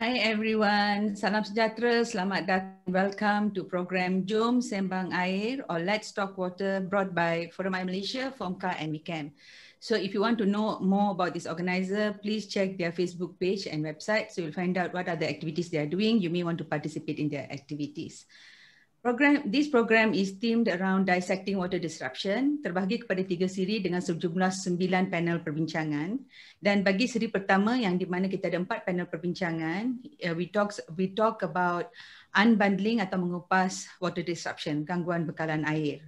Hi everyone, salam sejahtera, selamat datang, welcome to program Jom Sembang Air or Let's Talk Water brought by Forum Air Malaysia, FOMCA and WICAM. So if you want to know more about this organizer, please check their Facebook page and website so you'll find out what are the activities they are doing. You may want to participate in their activities. This program is themed around dissecting water disruption, terbahagi kepada 3 siri dengan sejumlah 9 panel perbincangan. Dan bagi siri pertama yang di mana kita ada 4 panel perbincangan, we talk about unbundling atau mengupas water disruption, gangguan bekalan air.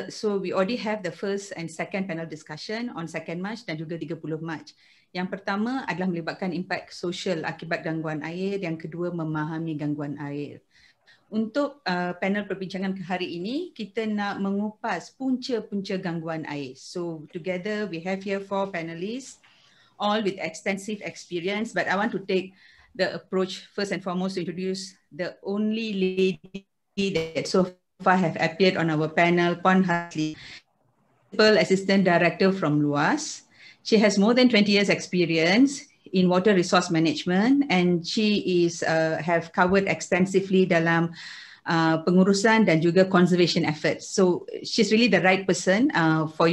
So we already have the first and second panel discussion on 2nd March dan juga 30 Mac. Yang pertama adalah melibatkan impak sosial akibat gangguan air, yang kedua memahami gangguan air. Untuk panel perbincangan ke hari ini, kita nak mengupas punca-punca gangguan air. So together we have here 4 panelists, all with extensive experience, but I want to take the approach first and foremost to introduce the only lady that so far have appeared on our panel, Puan Hasli, Principal Assistant Director from LUAS. She has more than 20 years experience in water resource management, and she is have covered extensively dalam pengurusan dan juga conservation efforts. So she's really the right person for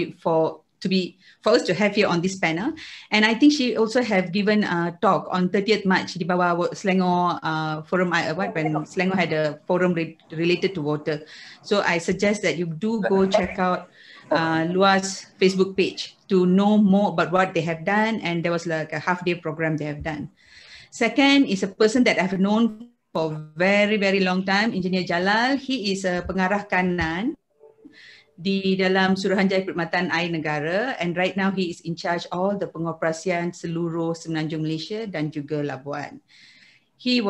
us to have here on this panel. And I think she also have given a talk on 30th March di bawah Selangor forum, when Selangor had a forum related to water. So I suggest that you do go check out LUAS Facebook page to know more about what they have done, and there was like a half-day program they have done. Second is a person that I've known for very, very long time, Engineer Jalal. He is a pengarah kanan di dalam Suruhanjaya Perkhidmatan Air Negara, and right now he is in charge all the pengoperasian seluruh Semenanjung Malaysia dan juga Labuan. He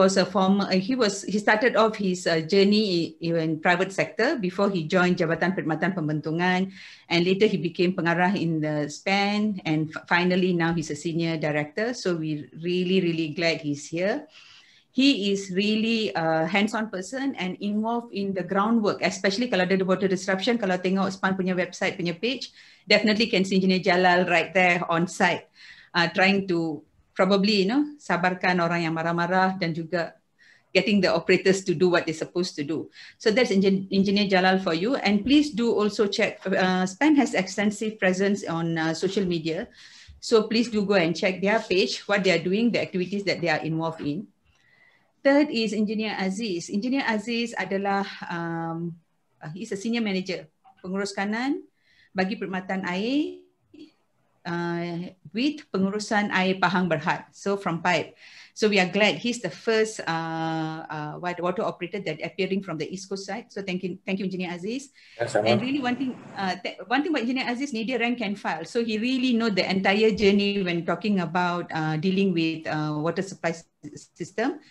started off his journey in private sector before he joined Jabatan Perkhidmatan Pembentungan, and later he became pengarah in the SPAN, and finally now he's a senior director. So we're really, really glad he's here. He is really a hands-on person and involved in the groundwork, especially kalau ada water disruption. Kalau tengok SPAN punya website, punya page, definitely can see Engineer Jalal right there on site, trying to probably, sabarkan orang yang marah-marah dan juga getting the operators to do what they're supposed to do. So that's Engineer Jalal for you. And please do also check, SPAN has extensive presence on social media. So please do go and check their page, what they are doing, the activities that they are involved in. Third is Engineer Aziz. Engineer Aziz adalah, he's a senior manager, pengurus kanan bagi perkhidmatan air, with pengurusan air Pahang Berhad, so from pipe. So we are glad he's the first water operator that appearing from the East Coast side. So thank you, Engineer Aziz. And really one thing about Engineer Aziz, ni dia rank and file. So he really know the entire journey when talking about dealing with water supply system,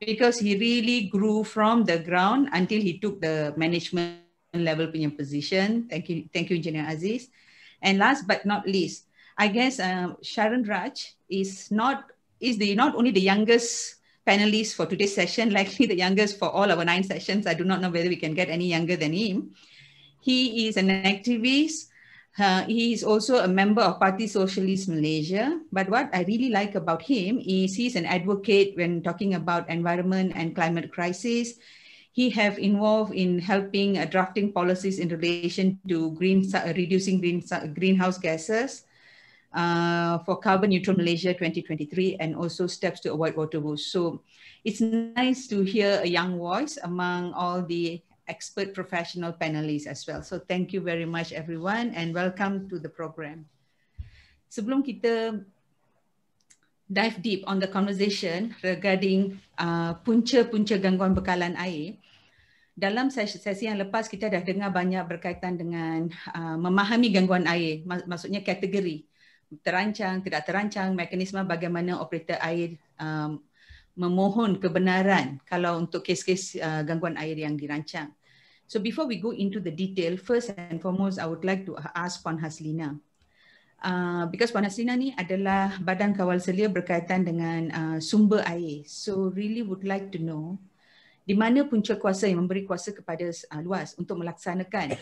because he really grew from the ground until he took the management level punya position. Thank you, Engineer Aziz. And last but not least, I guess Sharon Raj is not only the youngest panelist for today's session, likely the youngest for all our 9 sessions. I do not know whether we can get any younger than him. He is an activist. He is also a member of Parti Socialist Malaysia. But what I really like about him is he's an advocate when talking about environment and climate crisis. He have involved in helping drafting policies in relation to reducing greenhouse gases for carbon neutral Malaysia 2023, and also steps to avoid water woes. So it's nice to hear a young voice among all the expert professional panelists as well. So thank you very much everyone, and welcome to the program. Sebelum kita dive deep on the conversation regarding punca-punca gangguan bekalan air, dalam sesi yang lepas kita dah dengar banyak berkaitan dengan memahami gangguan air, maksudnya kategori terancang, tidak terancang, mekanisme bagaimana operator air memohon kebenaran kalau untuk kes-kes gangguan air yang dirancang. So before we go into the detail, first and foremost I would like to ask Puan Haslina. Because Puan Haslina ni adalah badan kawal selia berkaitan dengan sumber air. So really would like to know di mana punca kuasa yang memberi kuasa kepada LUAS untuk melaksanakan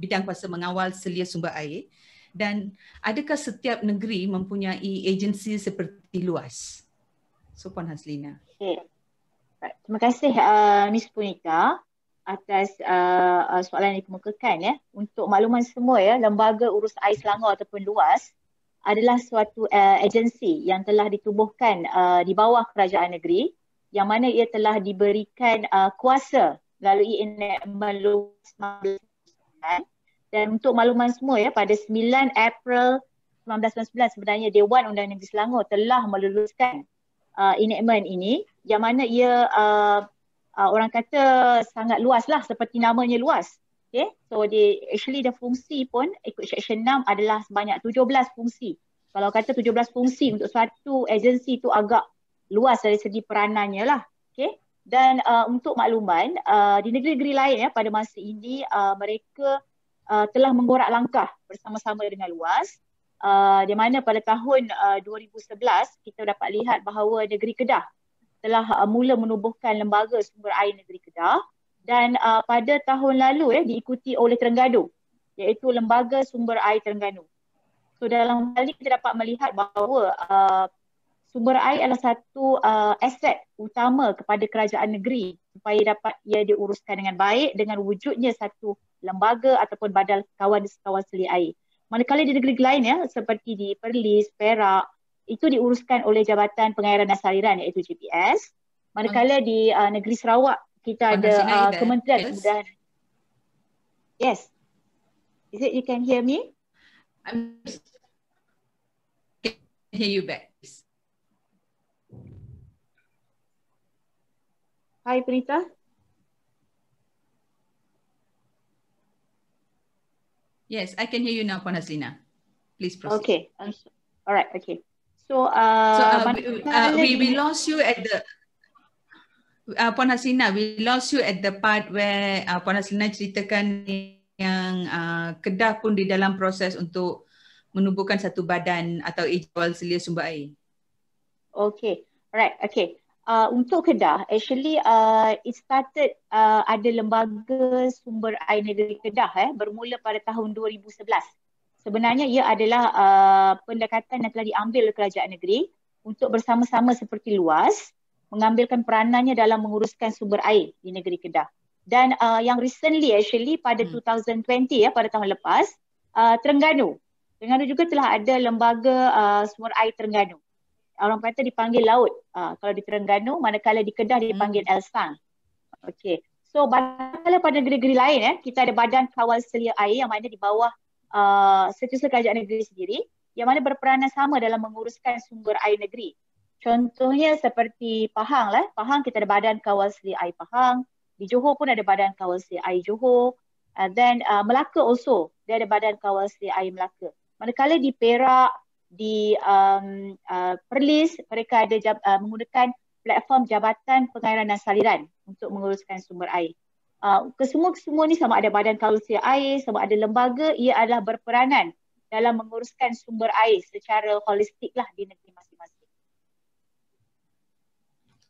bidang kuasa mengawal selia sumber air, dan adakah setiap negeri mempunyai agensi seperti LUAS? So Puan Haslina. Okay. Terima kasih Miss Punita atas soalan yang dikemukakan ya. Untuk makluman semua ya, Lembaga Urus Air Selangor ataupun LUAS adalah suatu agensi yang telah ditubuhkan di bawah kerajaan negeri, yang mana ia telah diberikan kuasa melalui enactment LUAS 1999. Dan untuk makluman semua ya, pada 9 April 1999 sebenarnya Dewan Undang-Undang Negeri Selangor telah meluluskan enactment ini, yang mana ia orang kata sangat luas lah, seperti namanya luas. Okay? So actually the fungsi pun ikut Section 6 adalah sebanyak 17 fungsi. Kalau kata 17 fungsi untuk suatu agensi itu agak luas dari segi peranannya lah. Okay? Dan untuk makluman, di negeri-negeri lain ya, pada masa ini mereka telah menggorak langkah bersama-sama dengan luas. Di mana pada tahun 2011 kita dapat lihat bahawa negeri Kedah telah mula menubuhkan lembaga sumber air negeri Kedah, dan pada tahun lalu diikuti oleh Terengganu, iaitu lembaga sumber air Terengganu. So dalam hal ini kita dapat melihat bahawa sumber air adalah satu aset utama kepada kerajaan negeri supaya dapat ia diuruskan dengan baik dengan wujudnya satu lembaga ataupun badan kawan selia air. Manakala di negeri lain ya, seperti di Perlis, Perak, itu diuruskan oleh Jabatan Pengairan dan Saliran iaitu JPS. Manakala di negeri Sarawak kita ada Kementerian Kemudahan. Yes. Is it you can hear me? I can hear you back. Hi Punita. Yes, I can hear you now, Puan Haslina. Please proceed. Okay. All right. Okay. So, we lost you at the Puan Haslina, we lost you at the part where Puan Haslina ceritakan yang Kedah pun di dalam proses untuk menubuhkan satu badan atau kawan selia sumber air. Okay, alright, okay. Untuk Kedah, actually it started ada lembaga sumber air negeri Kedah bermula pada tahun 2011. Sebenarnya ia adalah pendekatan yang telah diambil oleh kerajaan negeri untuk bersama-sama seperti luas mengambilkan peranannya dalam menguruskan sumber air di negeri Kedah. Dan yang recently actually pada 2020 pada tahun lepas, Terengganu juga telah ada lembaga sumber air Terengganu. Orang kata dipanggil laut kalau di Terengganu, manakala di Kedah dipanggil Elsang. Okay. So manakala pada negeri-negeri lain kita ada badan kawal selia air yang mana di bawah setiausaha kerajaan negeri sendiri, yang mana berperanan sama dalam menguruskan sumber air negeri. Contohnya seperti Pahang lah. Pahang kita ada badan kawal selia air Pahang. Di Johor pun ada badan kawal selia air Johor. Then Melaka also, dia ada badan kawal selia air Melaka. Manakala di Perak, di Perlis, mereka ada menggunakan platform Jabatan Pengairan dan Saliran untuk menguruskan sumber air. Kesemua ni sama ada badan kawal selia air, sama ada lembaga, ia adalah berperanan dalam menguruskan sumber air secara holistik lah di negeri masing-masing.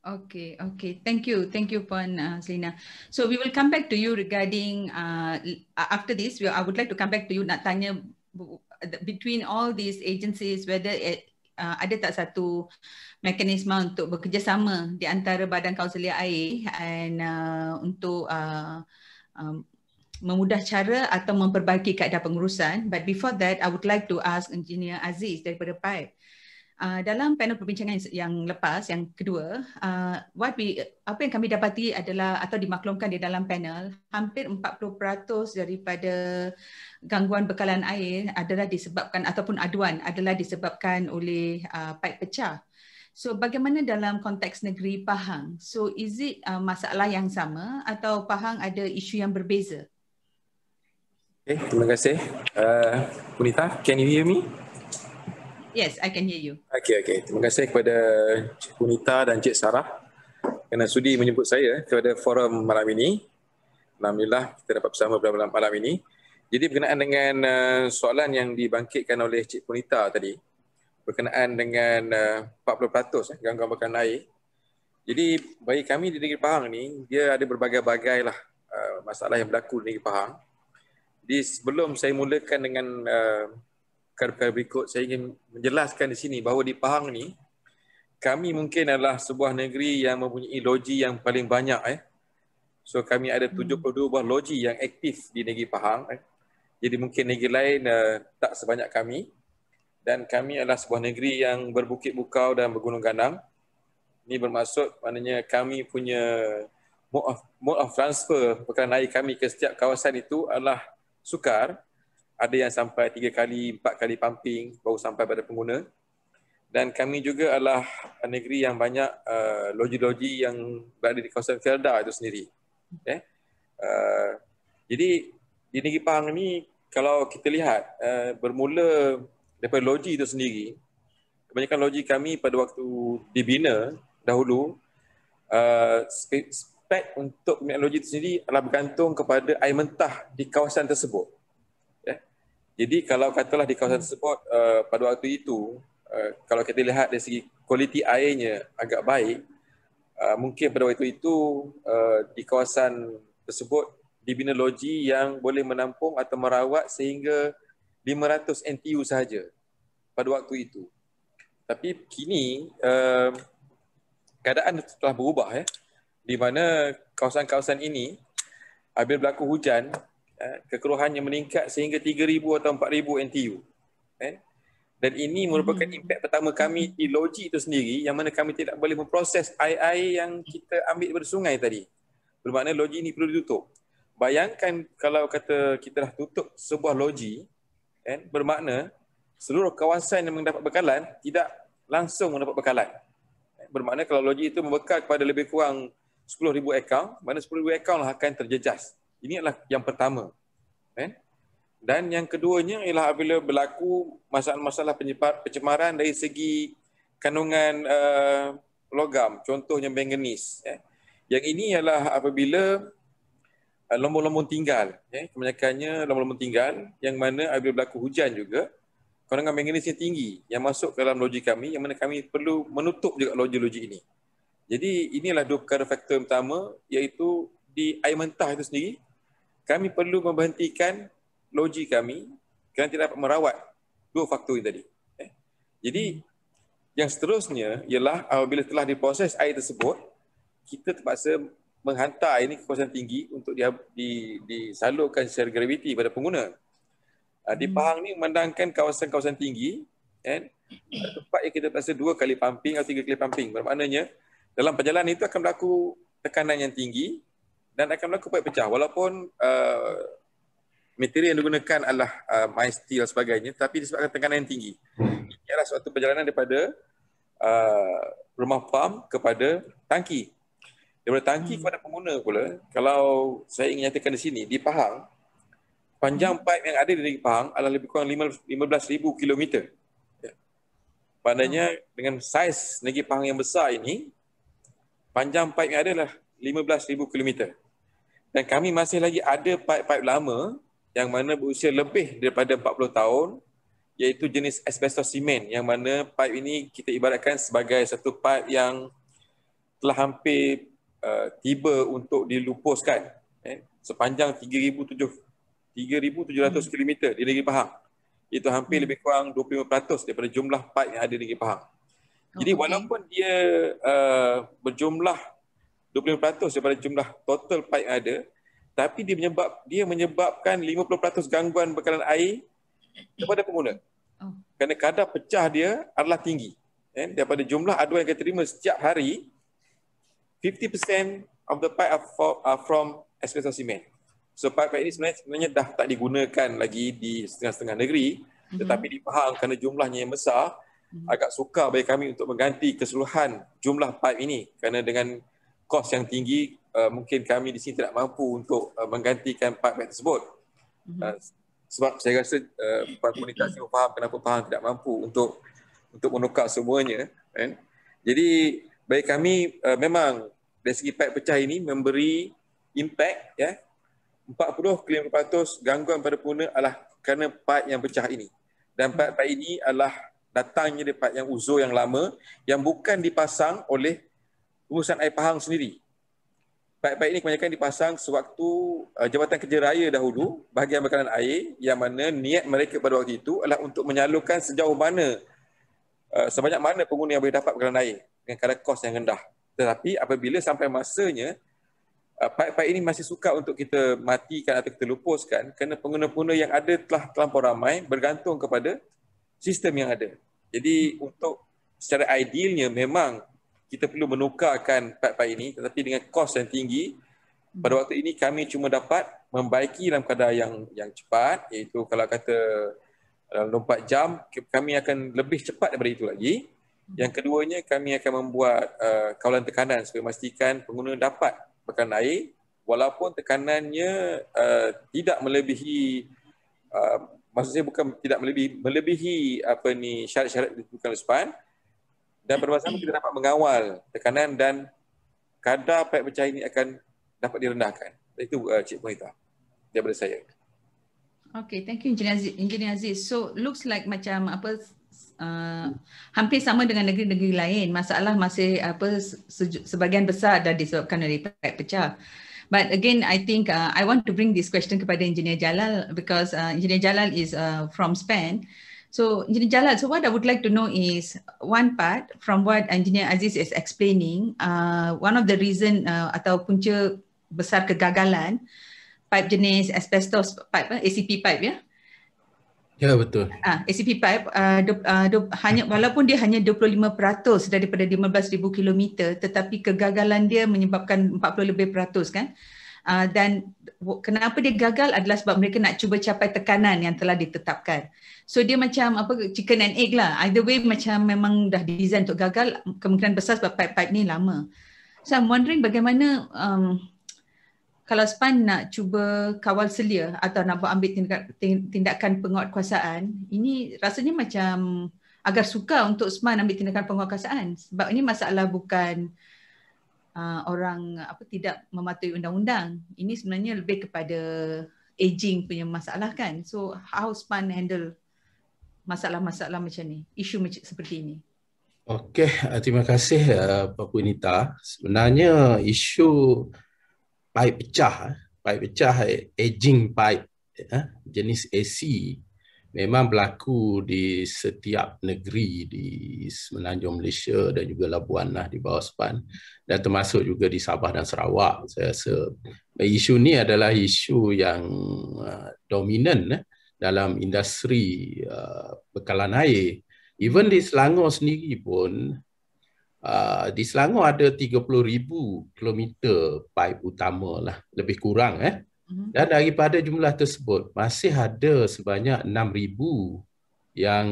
Okay. Thank you, Puan Haslina. So we will come back to you regarding after this. I would like to come back to you nak tanya between all these agencies whether ada tak satu mekanisme untuk bekerjasama di antara badan kawal selia air and untuk memudah cara atau memperbaiki kaedah pengurusan. But before that, I would like to ask Engineer Aziz daripada PAIP. Dalam panel perbincangan yang lepas, yang kedua, apa yang kami dapati adalah atau dimaklumkan di dalam panel, hampir 40% daripada gangguan bekalan air adalah disebabkan ataupun aduan adalah disebabkan oleh paip pecah. So bagaimana dalam konteks negeri Pahang? So is it masalah yang sama atau Pahang ada isu yang berbeza? Okay, terima kasih. Punita, can you hear me? Yes, I can hear you. Okay. Terima kasih kepada Cik Punita dan Cik Sarah kerana sudi menyebut saya kepada forum malam ini. Alhamdulillah kita dapat bersama pada malam ini. Jadi berkenaan dengan soalan yang dibangkitkan oleh Cik Punita tadi, berkenaan dengan 40% gangguan bekalan air. Jadi bagi kami di negeri Pahang ni, dia ada berbagai-bagai lah masalah yang berlaku di negeri Pahang. Jadi sebelum saya mulakan dengan perkara berikut, saya ingin menjelaskan di sini bahawa di Pahang ni kami mungkin adalah sebuah negeri yang mempunyai loji yang paling banyak. So kami ada 72 buah loji yang aktif di negeri Pahang. Jadi mungkin negeri lain tak sebanyak kami. Dan kami adalah sebuah negeri yang berbukit bukau dan bergunung ganang. Ini bermaksud maknanya kami punya mode of transfer perkaran air kami ke setiap kawasan itu adalah sukar. Ada yang sampai 3 kali, 4 kali pumping baru sampai pada pengguna. Dan kami juga adalah negeri yang banyak loji-loji yang berada di kawasan Felda itu sendiri. Jadi di negeri Pahang ni kalau kita lihat bermula daripada loji itu sendiri, kebanyakan loji kami pada waktu dibina dahulu, spek untuk loji itu sendiri adalah bergantung kepada air mentah di kawasan tersebut. Jadi kalau katalah di kawasan tersebut pada waktu itu, kalau kita lihat dari segi kualiti airnya agak baik, mungkin pada waktu itu di kawasan tersebut dibina loji yang boleh menampung atau merawat sehingga 500 NTU sahaja pada waktu itu. Tapi kini keadaan telah berubah, di mana kawasan-kawasan ini apabila berlaku hujan, kekeruhannya meningkat sehingga 3,000 atau 4,000 NTU. Dan ini merupakan impak pertama kami di loji itu sendiri, yang mana kami tidak boleh memproses air-air yang kita ambil daripada sungai tadi. Bermakna loji ini perlu ditutup. Bayangkan kalau kata kita dah tutup sebuah loji, bermakna seluruh kawasan yang mendapat bekalan tidak langsung mendapat bekalan. Bermakna kalau loji itu membekal kepada lebih kurang 10,000 akaun, mana 10,000 akaun lah akan terjejas. Ini adalah yang pertama. Dan yang keduanya ialah apabila berlaku masalah-masalah pencemaran dari segi kandungan logam, contohnya manganis. Yang ini ialah apabila lombong-lombong tinggal, kebanyakannya lombong-lombong tinggal yang mana apabila berlaku hujan juga, kandungan manganisnya tinggi yang masuk ke dalam loji kami, yang mana kami perlu menutup juga loji-loji ini. Jadi inilah dua perkara faktor utama, iaitu di air mentah itu sendiri, kami perlu memberhentikan loji kami kerana tidak dapat merawat dua faktor ini tadi. Jadi yang seterusnya ialah apabila telah diproses air tersebut, kita terpaksa menghantar ini ke kawasan tinggi untuk disalurkan secara graviti pada pengguna. Di Pahang ni memandangkan kawasan-kawasan tinggi, tempat yang kita terpaksa 2 kali pumping atau 3 kali pumping. Bermaknanya dalam perjalanan itu akan berlaku tekanan yang tinggi dan akan berlaku pipe pecah. Walaupun material yang digunakan adalah mild steel dan sebagainya, tapi disebabkan tekanan yang tinggi. Ini adalah suatu perjalanan daripada rumah pump kepada tangki. Daripada tangki kepada pengguna pula, kalau saya ingin nyatakan di sini, di Pahang, panjang pipe yang ada di negeri Pahang adalah lebih kurang 15,000 kilometer. Maknanya dengan saiz negeri Pahang yang besar ini, panjang pipe yang ada adalah 15,000 kilometer. Dan kami masih lagi ada pipe-pipe lama yang mana berusia lebih daripada 40 tahun, iaitu jenis asbestos simen, yang mana pipe ini kita ibaratkan sebagai satu pipe yang telah hampir tiba untuk dilupuskan, sepanjang 3,700 km di negeri Pahang. Itu hampir lebih kurang 25% daripada jumlah pipe yang ada di negeri Pahang. Jadi walaupun dia berjumlah 25% daripada jumlah total pipe yang ada, tapi dia menyebabkan 50% gangguan bekalan air kepada pengguna. Kerana kadar pecah dia adalah tinggi. Daripada jumlah aduan yang kita terima setiap hari, 50% of the pipe are from asbestos cement. So pipe ini sebenarnya dah tak digunakan lagi di setengah-setengah negeri, tetapi di Pahang kerana jumlahnya yang besar, agak sukar bagi kami untuk mengganti keseluruhan jumlah pipe ini, kerana dengan kos yang tinggi, mungkin kami di sini tidak mampu untuk menggantikan pipe tersebut. Sebab saya rasa komunitas yang faham kenapa Pahang tidak mampu untuk menukar semuanya. Jadi bagi kami memang dari segi pipe pecah ini memberi impact, 40-50% gangguan pada pengguna adalah kerana pipe yang pecah ini. Dan pipe-pipe ini adalah datangnya dari pipe yang uzur yang lama yang bukan dipasang oleh pengurusan air Pahang sendiri. Pipe-pipe ini kebanyakan dipasang sewaktu Jabatan Kerja Raya dahulu, bahagian bekalan air, yang mana niat mereka pada waktu itu adalah untuk menyalurkan sejauh mana sebanyak mana pengguna yang boleh dapat bekalan air dengan kadar kos yang rendah. Tetapi apabila sampai masanya pipe-pipe ini masih sukar untuk kita matikan atau kita lupuskan kerana pengguna-pengguna yang ada telah terlampau ramai bergantung kepada sistem yang ada. Jadi untuk secara idealnya memang kita perlu menukarkan pipe-pipe ini, tetapi dengan kos yang tinggi. Pada waktu ini kami cuma dapat membaiki dalam kadar yang cepat, iaitu kalau kata dalam 24 jam kami akan lebih cepat daripada itu lagi. Yang keduanya kami akan membuat kawalan tekanan supaya memastikan pengguna dapat bekalan air walaupun tekanannya tidak melebihi maksud saya bukan tidak melebihi syarat-syarat ditentukan oleh SPAN, dan bersama kita dapat mengawal tekanan dan kadar pipe pecah ini akan dapat direndahkan. Itu Cik Punita daripada saya. Okay, thank you Engineer Aziz. So looks like macam hampir sama dengan negeri-negeri lain. Masalah masih sebagian besar dah disebabkan oleh pipe pecah. But again, I think I want to bring this question kepada Engineer Jalal because Engineer Jalal is from Spain. So Engineer Jalal, so what I would like to know is one part from what Engineer Aziz is explaining, one of the reason atau punca besar kegagalan pipe jenis asbestos pipe, ACP pipe ya. Ya, betul. ACP pipe hanya walaupun dia hanya 25% daripada 15,000 kilometer, tetapi kegagalan dia menyebabkan 40 lebih peratus kan. Dan kenapa dia gagal adalah sebab mereka nak cuba capai tekanan yang telah ditetapkan. So dia macam chicken and egg lah. Either way macam memang dah design untuk gagal, kemungkinan besar sebab pipe-pipe ni lama. So I'm wondering bagaimana kalau SPAN nak cuba kawal selia atau nak ambil tindakan penguatkuasaan, ini rasanya macam agak sukar untuk SPAN ambil tindakan penguatkuasaan sebab ini masalah bukan orang tidak mematuhi undang-undang. Ini sebenarnya lebih kepada aging punya masalah kan. So how SPAN handle masalah-masalah macam ni, isu macam seperti ini? Okey, terima kasih Pak Punita. Sebenarnya isu pipe pecah, aging pipe jenis AC memang berlaku di setiap negeri di semenanjung Malaysia dan juga Labuan lah di bawah SPAN, dan termasuk juga di Sabah dan Sarawak. Saya rasa isu ni adalah isu yang dominan dalam industri bekalan air. Even di Selangor sendiri pun, di Selangor ada 30,000 kilometer pipe utama lah, lebih kurang dan daripada jumlah tersebut masih ada sebanyak 6,000 yang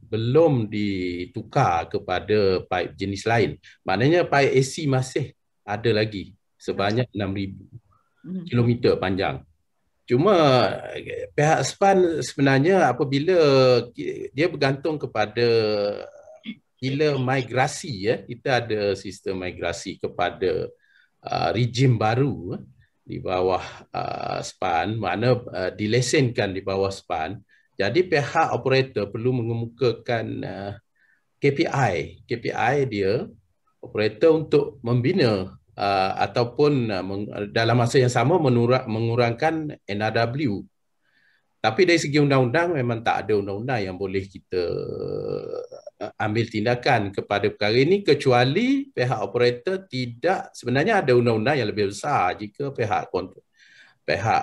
belum ditukar kepada pipe jenis lain. Maknanya pipe AC masih ada lagi sebanyak 6,000 kilometer panjang. Cuma pihak SPAN sebenarnya apabila dia bergantung kepada bila migrasi, kita ada sistem migrasi kepada rejim baru di bawah SPAN, mana dilesenkan di bawah SPAN. Jadi pihak operator perlu mengemukakan KPI dia, operator, untuk membina ataupun dalam masa yang sama mengurangkan NRW. Tapi dari segi undang-undang memang tak ada undang-undang yang boleh kita ambil tindakan kepada perkara ini, kecuali pihak operator tidak, sebenarnya ada undang-undang yang lebih besar jika pihak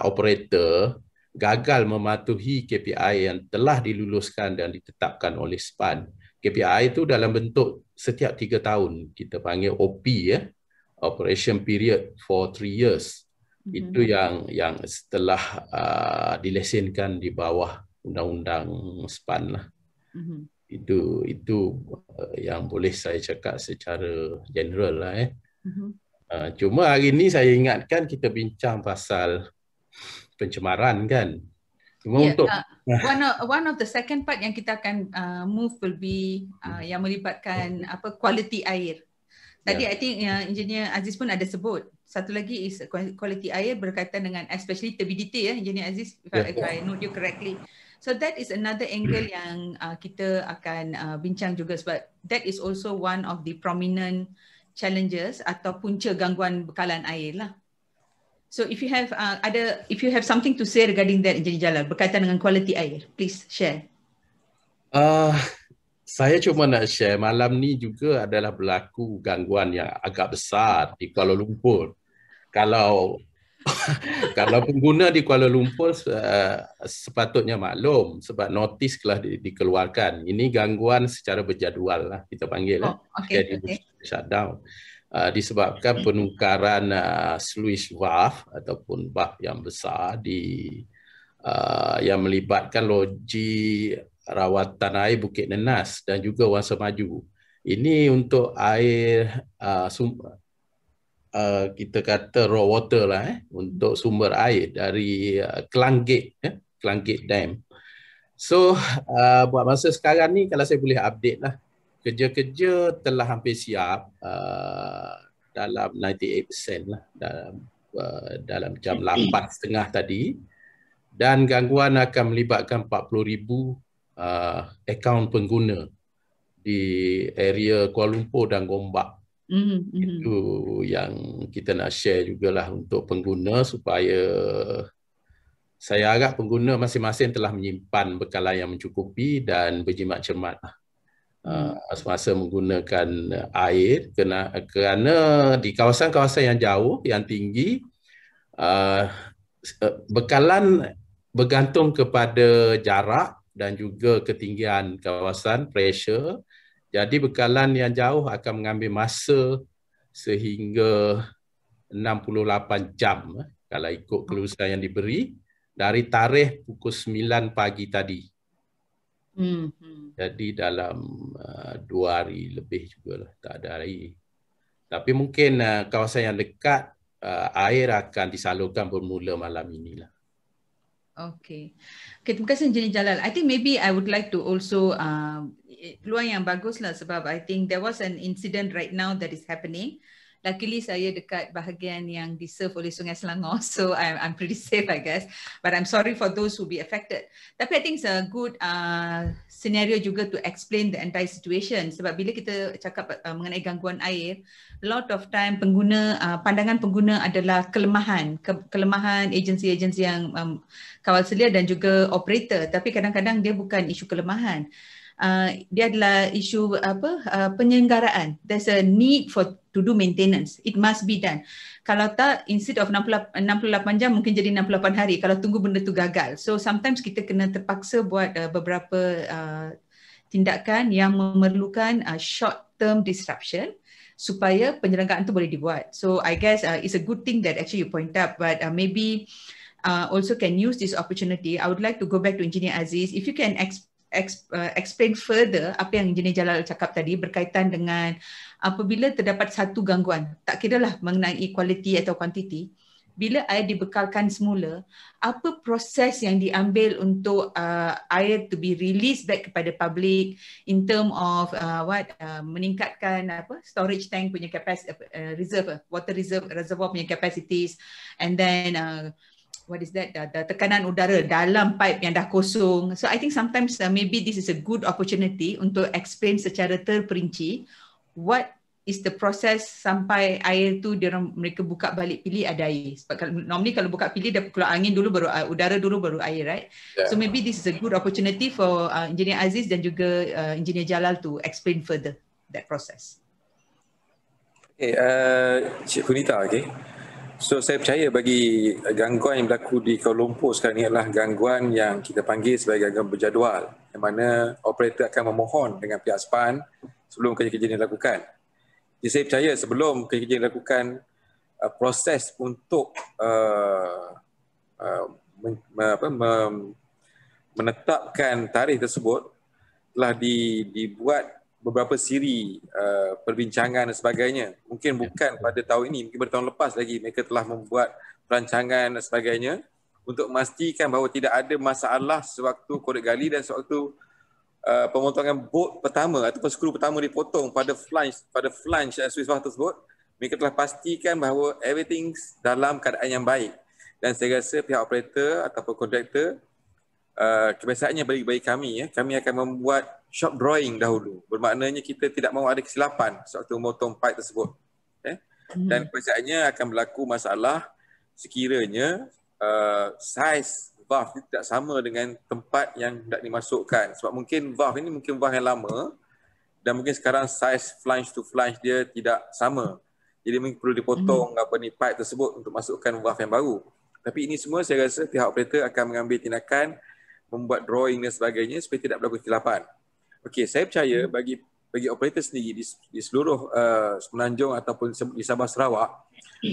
operator gagal mematuhi KPI yang telah diluluskan dan ditetapkan oleh SPAN. KPI itu dalam bentuk setiap 3 tahun, kita panggil OP Operation Period for 3 years. Itu yang setelah dilesenkan di bawah undang-undang SPAN lah. Itu yang boleh saya cakap secara general lah. Cuma hari ini saya ingatkan kita bincang pasal pencemaran kan. Cuma untuk one of the second part yang kita akan move will be yang melibatkan quality air. Tadi I think Engineer Aziz pun ada sebut. Satu lagi is quality air berkaitan dengan especially turbidity Engineer Aziz, if I note you correctly. So that is another angle yang kita akan bincang juga, sebab that is also one of the prominent challenges atau punca gangguan bekalan air lah. So if you have something to say regarding that, Engineer Jalal, berkaitan dengan quality air, please share. Saya cuma nak share, malam ni juga adalah berlaku gangguan yang agak besar di Kuala Lumpur. Kalau kalau pengguna di Kuala Lumpur sepatutnya maklum sebab notis telah dikeluarkan. Ini gangguan secara berjadual lah kita panggil. Okay. Shutdown. Disebabkan penukaran sluice valve ataupun valve yang besar yang melibatkan loji rawatan air Bukit Nenas dan juga Wangsa Maju. Ini untuk air kita kata raw water lah, untuk sumber air dari Kelanggit Dam. So buat masa sekarang ni kalau saya boleh update lah, kerja-kerja telah hampir siap dalam 98% lah dalam jam 8.30 tadi, dan gangguan akan melibatkan 40,000 akaun pengguna di area Kuala Lumpur dan Gombak. Itu yang kita nak share jugalah untuk pengguna, supaya saya harap pengguna masing-masing telah menyimpan bekalan yang mencukupi dan berjimat cermat semasa menggunakan air, kerana di kawasan-kawasan yang jauh, yang tinggi, bekalan bergantung kepada jarak dan juga ketinggian kawasan, pressure. Jadi bekalan yang jauh akan mengambil masa sehingga 68 jam kalau ikut kelulusan yang diberi dari tarikh pukul 9 pagi tadi. Jadi dalam 2 hari lebih jugalah tak ada air. Tapi mungkin kawasan yang dekat air akan disalurkan bermula malam inilah. Okay, terima kasih Engineer Jalal. I think maybe I would like to also peluang yang bagus lah, sebab I think there was an incident right now that is happening. Luckily saya dekat bahagian yang diserve oleh Sungai Selangor, so I'm pretty safe I guess. But I'm sorry for those who be affected. Tapi I think it's a good scenario juga to explain the entire situation. Sebab bila kita cakap mengenai gangguan air, a lot of time pandangan pengguna adalah kelemahan agensi-agensi yang kawal selia dan juga operator. Tapi kadang-kadang dia bukan isu kelemahan. Dia adalah isu penyelenggaraan. There's a need to do maintenance. It must be done. Kalau tak, instead of 68 jam mungkin jadi 68 hari kalau tunggu benda tu gagal. So sometimes kita kena terpaksa buat beberapa tindakan yang memerlukan short term disruption supaya penyelenggaraan tu boleh dibuat. So I guess it's a good thing that actually you point up, but maybe also can use this opportunity. I would like to go back to Engineer Aziz. If you can explain further apa yang Engineer Jalal cakap tadi berkaitan dengan apabila terdapat satu gangguan, tak kiralah mengenai quality atau quantity, bila air dibekalkan semula, apa proses yang diambil untuk air to be released back kepada public in term of meningkatkan storage tank punya capacity, water reservoir punya capacities, and then what is that, the tekanan udara dalam pipe yang dah kosong. So I think sometimes maybe this is a good opportunity untuk explain secara terperinci what is the process sampai air tu mereka buka balik pilih ada air. Sebab normally kalau buka pilih dah keluar angin dulu baru udara dulu baru air, right? Yeah. So maybe this is a good opportunity for Engineer Aziz dan juga Engineer Jalal to explain further that process. Okay, Cik Punita, okay. So saya percaya bagi gangguan yang berlaku di Kuala Lumpur sekarang ini adalah gangguan yang kita panggil sebagai gangguan berjadual, yang mana operator akan memohon dengan pihak SPAN sebelum kerja-kerja dilakukan. Jadi saya percaya sebelum kerja-kerja dilakukan, proses untuk menetapkan tarikh tersebut telah dibuat beberapa siri perbincangan dan sebagainya. Mungkin bukan pada tahun ini, mungkin pada tahun lepas lagi mereka telah membuat perancangan dan sebagainya untuk memastikan bahawa tidak ada masalah sewaktu korek gali dan sewaktu pemotongan bot pertama ataupun skru pertama dipotong pada flange Swiss valve tersebut. Mereka telah pastikan bahawa everything dalam keadaan yang baik. Dan saya rasa pihak operator ataupun kontraktor, kebiasaannya bagi kami, kami akan membuat shop drawing dahulu. Bermaknanya kita tidak mahu ada kesilapan sewaktu memotong pipe tersebut. Dan kebiasaannya akan berlaku masalah sekiranya saiz valve tidak sama dengan tempat yang hendak dimasukkan. Sebab mungkin valve ini mungkin valve yang lama dan mungkin sekarang saiz flange to flange dia tidak sama. Jadi mungkin perlu dipotong pipe tersebut untuk masukkan valve yang baru. Tapi ini semua saya rasa pihak operator akan mengambil tindakan, membuat drawing dan sebagainya supaya tidak berlaku kesilapan. Okey, saya percaya bagi operator sendiri di seluruh Semenanjung ataupun di Sabah Sarawak,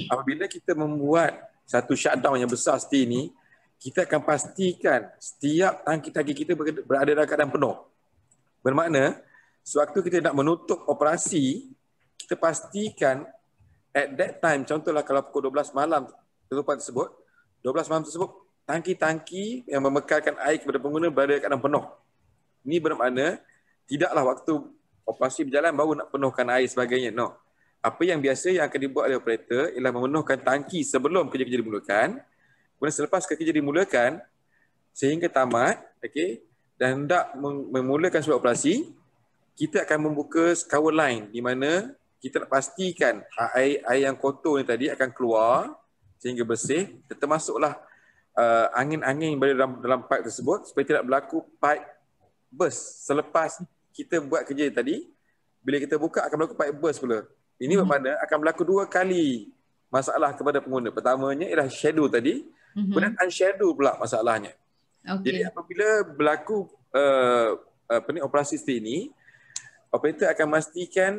apabila kita membuat satu shutdown yang besar seperti ini, kita akan pastikan setiap tangki-tangki kita berada dalam keadaan penuh. Bermakna, sewaktu kita nak menutup operasi, kita pastikan at that time, contohlah kalau pukul 12 malam tutupan tersebut, 12 malam tersebut, tangki-tangki yang memekalkan air kepada pengguna berada dalam keadaan penuh. Ini bermakna, tidaklah waktu operasi berjalan baru nak penuhkan air sebagainya. No. Apa yang biasa yang akan dibuat oleh operator ialah memenuhkan tangki sebelum kerja-kerja dimulakan. Kemudian selepas kerja dimulakan, sehingga tamat, dan hendak memulakan sebuah operasi, kita akan membuka scour line di mana kita nak pastikan air yang kotor ni tadi akan keluar sehingga bersih, termasuklah angin-angin yang berada dalam pipe tersebut supaya tidak berlaku pipe burst. Selepas kita buat kerja tadi, bila kita buka akan berlaku pipe burst pula. Ini bermakna akan berlaku 2 kali masalah kepada pengguna. Pertamanya ialah schedule tadi, kemudian unschedule pula masalahnya. Jadi apabila berlaku operasi seperti ini, operator akan memastikan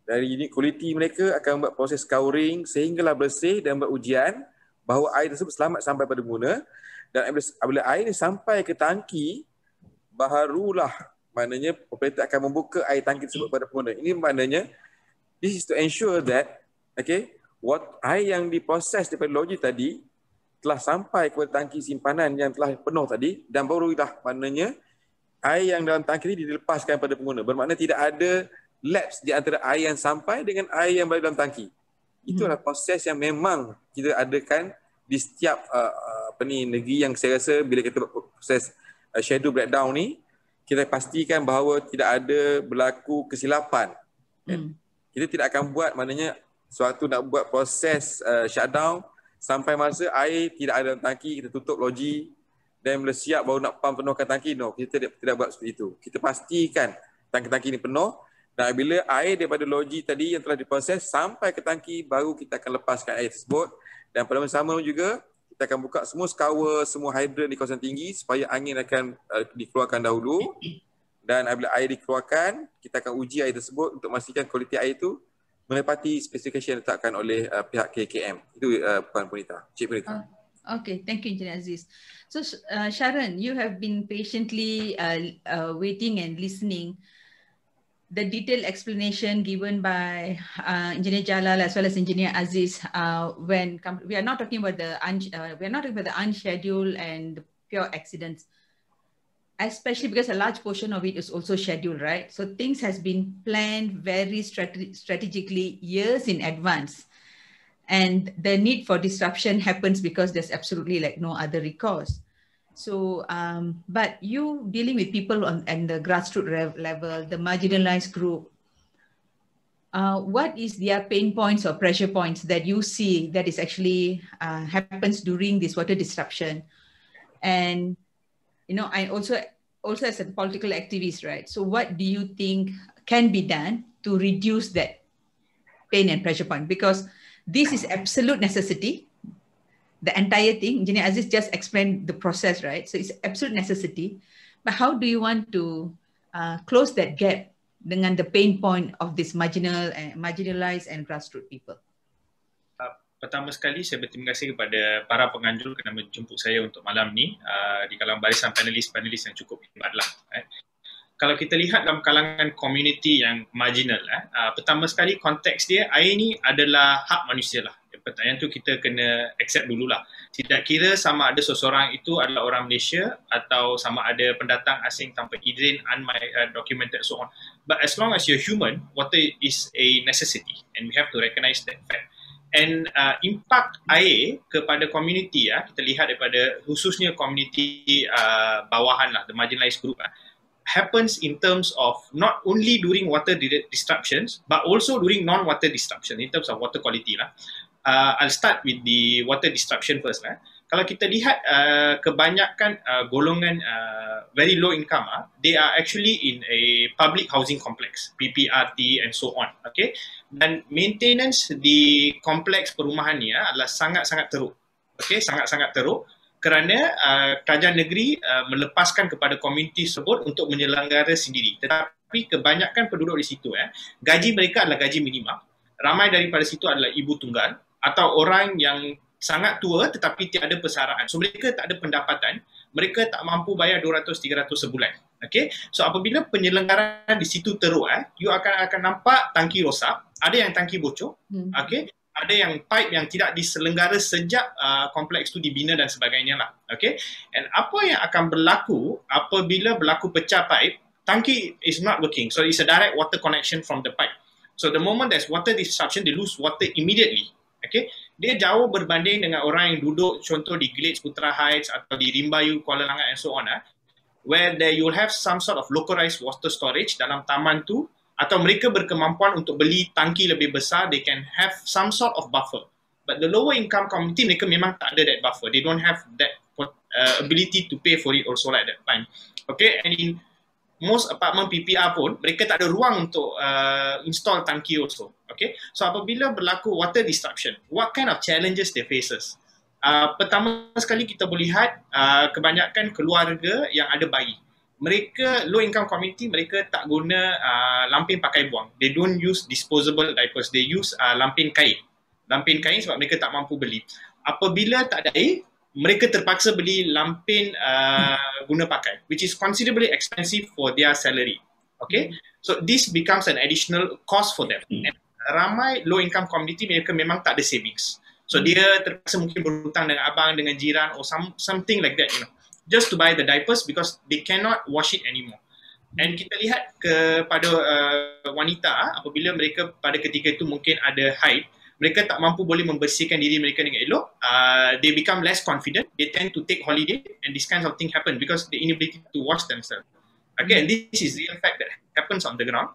dari unit quality mereka akan buat proses scouring sehinggalah bersih dan buat ujian bahawa air tersebut selamat sampai pada pengguna. Dan apabila air ini sampai ke tangki, barulah maknanya operator akan membuka air tangki tersebut pada pengguna. Ini maknanya this is to ensure that air yang diproses daripada logi tadi telah sampai kepada tangki simpanan yang telah penuh tadi, dan barulah maknanya air yang dalam tangki ini dilepaskan pada pengguna. Bermakna tidak ada lapse di antara air yang sampai dengan air yang berada dalam tangki. Itulah proses yang memang kita adakan di setiap negeri yang saya rasa bila kita proses schedule breakdown ni, kita pastikan bahawa tidak ada berlaku kesilapan. Kita tidak akan buat, maknanya suatu nak buat proses shutdown sampai masa air tidak ada dalam tangki, kita tutup logi dan bila siap baru nak pump penuhkan tangki. No, kita tidak buat seperti itu. Kita pastikan tangki-tangki ini penuh. Dan bila air daripada logi tadi yang telah diproses sampai ke tangki, baru kita akan lepaskan air tersebut. Dan pada masa sama juga, kita akan buka semua scour, semua hydrant di kawasan tinggi supaya angin akan dikeluarkan dahulu. Dan apabila air dikeluarkan, kita akan uji air tersebut untuk memastikan kualiti air itu menepati spesifikasi yang ditetapkan oleh pihak KKM. Itu Puan Punita, Cik Punita. Okay, thank you, Engineer Aziz. So Sharon, you have been patiently waiting and listening the detailed explanation given by Engineer Jalal as well as Engineer Aziz when we are not talking about the unscheduled and pure accidents, especially because a large portion of it is also scheduled, right? So things has been planned very strategically years in advance, and the need for disruption happens because there's absolutely like no other recourse. So, but you dealing with people on the grassroots level, the marginalized group, what is their pain points or pressure points that you see that is actually happens during this water disruption? And, I also as a political activist, right? So what do you think can be done to reduce that pain and pressure point? Because this is absolute necessity. The entire thing, Engineer Aziz just explained the process, right? So it's absolute necessity. But how do you want to close that gap dengan the pain point of this marginalized and grassroots people? Pertama sekali, saya berterima kasih kepada para penganjur kerana menjemput saya untuk malam ni di kalangan barisan panelis-panelis yang cukup hebatlah. Kalau kita lihat dalam kalangan komuniti yang marginal, pertama sekali konteks dia, air ni adalah hak manusia lah. Pertanyaan tu kita kena accept dululah. Tidak kira sama ada seseorang itu adalah orang Malaysia atau sama ada pendatang asing tanpa izin, undocumented, so on. But as long as you're human, water is a necessity and we have to recognize that fact. And impact air kepada komuniti, kita lihat daripada khususnya komuniti bawahan lah, the marginalized group, happens in terms of not only during water disruptions but also during non-water disruption in terms of water quality lah. I'll start with the water disruption first. kalau kita lihat kebanyakan golongan very low income, they are actually in a public housing complex, PPRT and so on. Okay, dan maintenance di kompleks perumahan ni adalah sangat-sangat teruk. Okay, sangat-sangat teruk kerana kerajaan negeri melepaskan kepada komuniti tersebut untuk menyelenggara sendiri. Tetapi kebanyakan penduduk di situ, gaji mereka adalah gaji minimum. Ramai daripada situ adalah ibu tunggal atau orang yang sangat tua tetapi tiada persaraan. So mereka tak ada pendapatan, mereka tak mampu bayar 200-300 sebulan. Okay? So apabila penyelenggaraan di situ teruk, you akan nampak tangki rosak, ada yang tangki bocor, okay? Ada yang pipe yang tidak diselenggara sejak kompleks itu dibina dan sebagainya lah. Okay? And apa yang akan berlaku apabila berlaku pecah pipe, tangki is not working. So it's a direct water connection from the pipe. So the moment there's water disruption, they lose water immediately. Okay? Dia jauh berbanding dengan orang yang duduk contoh di Glades Putra Heights atau di Rimbayu, Kuala Langat and so on, where there you will have some sort of localized water storage dalam taman tu, atau mereka berkemampuan untuk beli tangki lebih besar, they can have some sort of buffer. But the lower income community, mereka memang tak ada that buffer. They don't have that ability to pay for it also at that time. Okay, and in most apartment PPR pun, mereka tak ada ruang untuk install tangki also. Okay, so apabila berlaku water disruption, what kind of challenges they faces? Pertama sekali kita boleh lihat kebanyakan keluarga yang ada bayi. Mereka low income community, mereka tak guna lampin pakai buang. They don't use disposable diapers. They use lampin kain. Lampin kain sebab mereka tak mampu beli. Apabila tak ada air, mereka terpaksa beli lampin guna pakai, which is considerably expensive for their salary. Okay, so this becomes an additional cost for them. And ramai low income community, mereka memang tak ada savings. So dia terpaksa mungkin berhutang dengan abang, dengan jiran or something like that, you know, just to buy the diapers because they cannot wash it anymore. And kita lihat kepada wanita, apabila mereka pada ketika itu mungkin ada haid, mereka tak mampu boleh membersihkan diri mereka dengan elok, they become less confident, they tend to take holiday, and this kind of thing happen because the inability to wash themselves. Okay, and this is the fact that happens on the ground.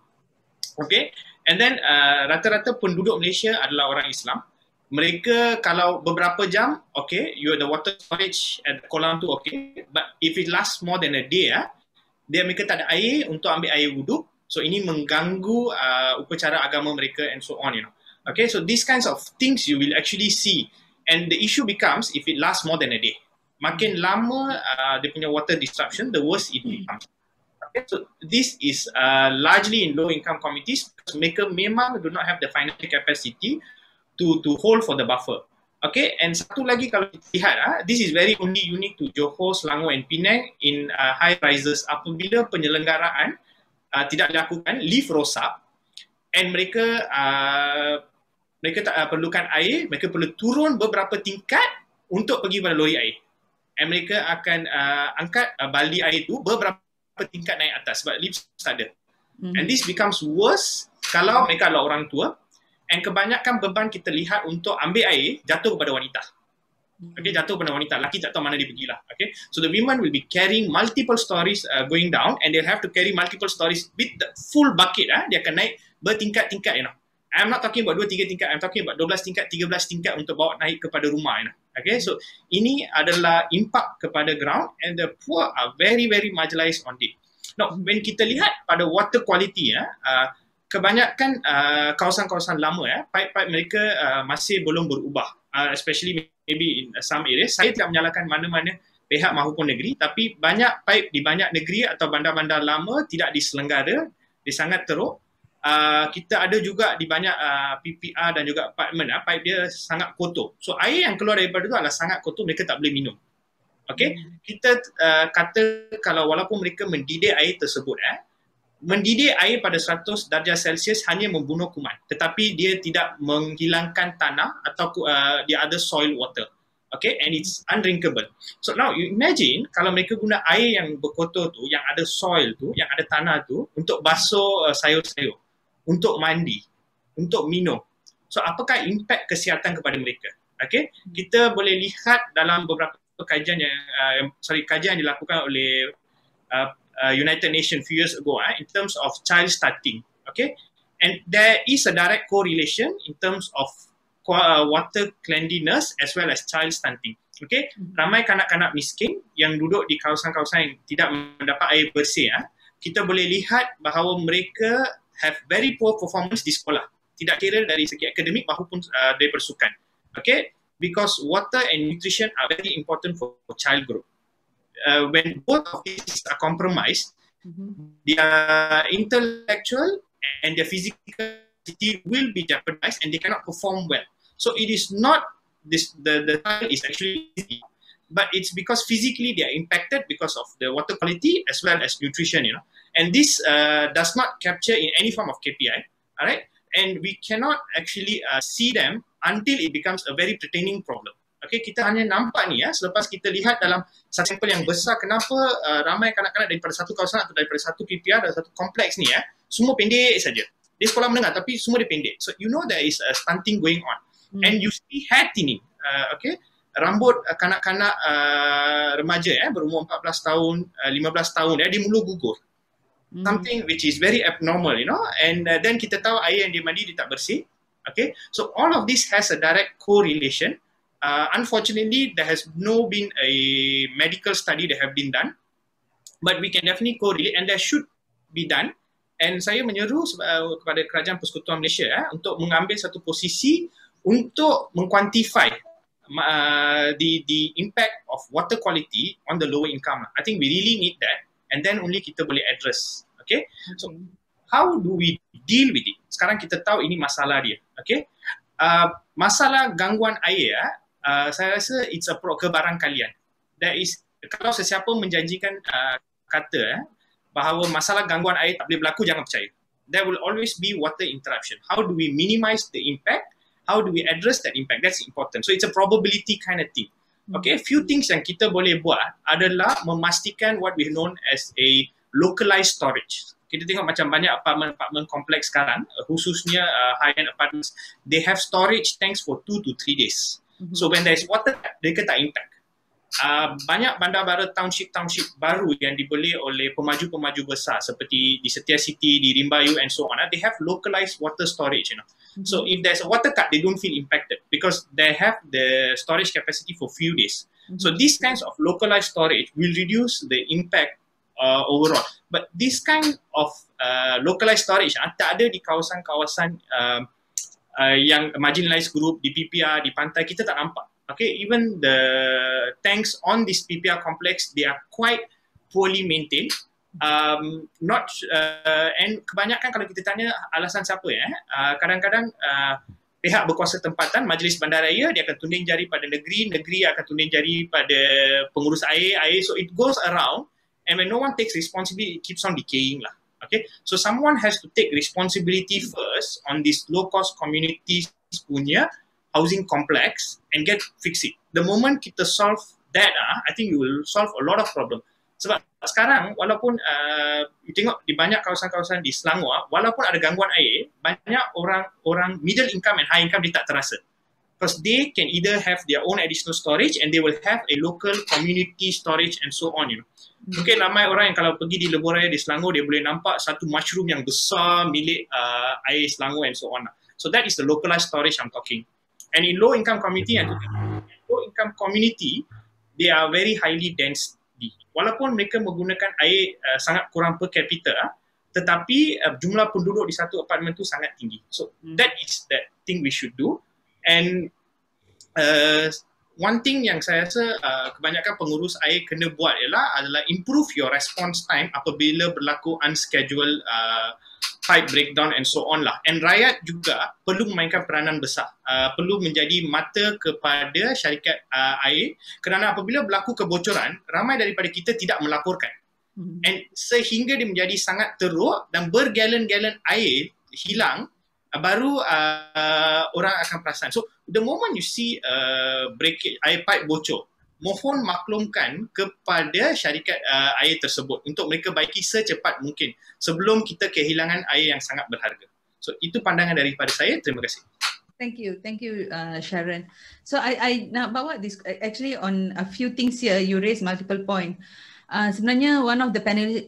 Okay, and then rata-rata penduduk Malaysia adalah orang Islam. Mereka kalau beberapa jam, okay, you the water storage at kolam tu okay, but if it lasts more than a day, mereka tak ada air untuk ambil air wuduk, so ini mengganggu upacara agama mereka and so on, you know. Okay, so these kinds of things you will actually see, and the issue becomes if it lasts more than a day. Makin lama dia punya water disruption, the worse it becomes. Okay, so this is largely in low income communities because mereka memang do not have the financial capacity to hold for the buffer. Okay, and satu lagi kalau kita lihat, this is very only unique to Johor, Selangor and Penang in high rises. Apabila penyelenggaraan tidak dilakukan, lift rosak and mereka tak perlukan air, mereka perlu turun beberapa tingkat untuk pergi pada lori air. And mereka akan angkat baldi air itu beberapa tingkat naik atas sebab lift tak ada. And this becomes worse kalau mereka adalah orang tua. And kebanyakan beban kita lihat untuk ambil air jatuh kepada wanita. Okay, jatuh kepada wanita. Laki tak tahu mana dia pergilah. Okay, so the women will be carrying multiple stories going down, and they'll have to carry multiple stories with the full bucket. Dia akan naik bertingkat-tingkat, you know. I'm not talking about 2-3 tingkat. I'm talking about 12 tingkat, 13 tingkat untuk bawa naik kepada rumah, you know. Okay, so ini adalah impak kepada ground, and the poor are very, very marginalized on it. Now, when kita lihat pada water quality, kebanyakan kawasan-kawasan lama, pipe-pipe mereka masih belum berubah, especially maybe in some areas. Saya tidak menyalahkan mana-mana pihak maupun negeri, tapi banyak pipe di banyak negeri atau bandar-bandar lama tidak diselenggara, dia sangat teruk. Kita ada juga di banyak PPR dan juga apartment, pipe dia sangat kotor. So air yang keluar daripada itu adalah sangat kotor, mereka tak boleh minum. Okay, kita kata kalau walaupun mereka mendidih air tersebut, mendidih air pada 100 darjah Celsius hanya membunuh kuman, tetapi dia tidak menghilangkan tanah atau the other soil water. Okay, and it's undrinkable. So now you imagine kalau mereka guna air yang berkotor tu, yang ada soil tu, yang ada tanah tu untuk basuh sayur-sayur, untuk mandi, untuk minum. So apakah impak kesihatan kepada mereka? Okay, kita boleh lihat dalam beberapa kajian yang dilakukan oleh United Nations few years ago in terms of child stunting. Okay, and there is a direct correlation in terms of water cleanliness as well as child stunting. Okay, ramai kanak-kanak miskin yang duduk di kawasan-kawasan yang tidak mendapat air bersih. Kita boleh lihat bahawa mereka have very poor performance di sekolah. Tidak kira dari segi akademik maupun dari persukan. Okay, because water and nutrition are very important for child growth. When both of these are compromised, their intellectual and their physicality will be jeopardized and they cannot perform well. So it is not the child is actually easy, but it's because physically they are impacted because of the water quality as well as nutrition, and this does not capture in any form of KPI, all right, and we cannot actually see them until it becomes a very pertaining problem. Okay, kita hanya nampak ni selepas kita lihat dalam satu sampel yang besar kenapa ramai kanak-kanak daripada satu kawasan atau daripada satu PPR dan satu kompleks ni semua pendek saja. Dia sekolah menengah tapi semua dia pendek. So you know there is a stunting going on. And you see hair thinning, okay, rambut kanak-kanak remaja berumur 14 tahun, 15 tahun dia mula gugur. Something which is very abnormal, and then kita tahu air yang dia mandi dia tak bersih. Okay, so all of this has a direct correlation. Unfortunately, there has been a medical study that have been done, but we can definitely correlate and that should be done. And saya menyeru kepada Kerajaan Persekutuan Malaysia untuk mengambil satu posisi untuk mengquantify the impact of water quality on the lower income. I think we really need that, and then only kita boleh address. Okay, so how do we deal with it? Sekarang kita tahu ini masalah dia. Okay, masalah gangguan air, saya rasa it's a kebarangkalian. There is, kalau sesiapa menjanjikan kata bahawa masalah gangguan air tak boleh berlaku, jangan percaya. There will always be water interruption. How do we minimize the impact? How do we address that impact? That's important. So it's a probability kind of thing. Okay, few things yang kita boleh buat adalah memastikan what we known as a localized storage. Kita tengok macam banyak apartment kompleks sekarang, khususnya high-end apartments, they have storage tanks for 2 to 3 days. So when there is water, mereka tak impact. Banyak bandar-bandar township baru yang dibeli oleh pemaju-pemaju besar seperti di Setia City, di Rimbayu and so on. They have localized water storage, So if there's a water cut, they don't feel impacted because they have the storage capacity for few days. So these kinds of localized storage will reduce the impact overall. But this kind of localized storage tak ada di kawasan-kawasan yang marginalized group, di PPR, di pantai, kita tak nampak. Okay, even the tanks on this PPR complex, they are quite poorly maintained. And kebanyakan kalau kita tanya alasan siapa kadang-kadang pihak berkuasa tempatan, Majlis Bandaraya, dia akan tunding jari pada negeri akan tunding jari pada pengurus air, so it goes around, and when no one takes responsibility, it keeps on decaying lah. Okay, so someone has to take responsibility first on this low-cost communities punya housing complex and fix it. The moment kita solve that, I think we will solve a lot of problem. Sebab sekarang walaupun you tengok di banyak kawasan-kawasan di Selangor, walaupun ada gangguan air, banyak orang middle income and high income dia tak terasa. Because they can either have their own additional storage and they will have a local community storage and so on. Mungkin ramai orang yang kalau pergi di Lebuhraya di Selangor, dia boleh nampak satu mushroom yang besar milik air Selangor and so on. So that is the localized storage I'm talking. And in low-income community, they are very highly dense. Walaupun mereka menggunakan air sangat kurang per capita, tetapi jumlah penduduk di satu apartmen tu sangat tinggi. So that is that thing we should do. And one thing yang saya rasa kebanyakan pengurus air kena buat adalah improve your response time apabila berlaku unscheduled pipe breakdown and so on lah. And rakyat juga perlu memainkan peranan besar. Perlu menjadi mata kepada syarikat air kerana apabila berlaku kebocoran, ramai daripada kita tidak melaporkan. And sehingga dia menjadi sangat teruk dan bergalen-galen air hilang, baru orang akan perasan. So the moment you see breakage, air pipe bocor, mohon maklumkan kepada syarikat air tersebut untuk mereka baiki secepat mungkin sebelum kita kehilangan air yang sangat berharga. So itu pandangan daripada saya. Terima kasih. Thank you, Sharon. So I nak bawa this actually on a few things here. You raise multiple point. Sebenarnya one of the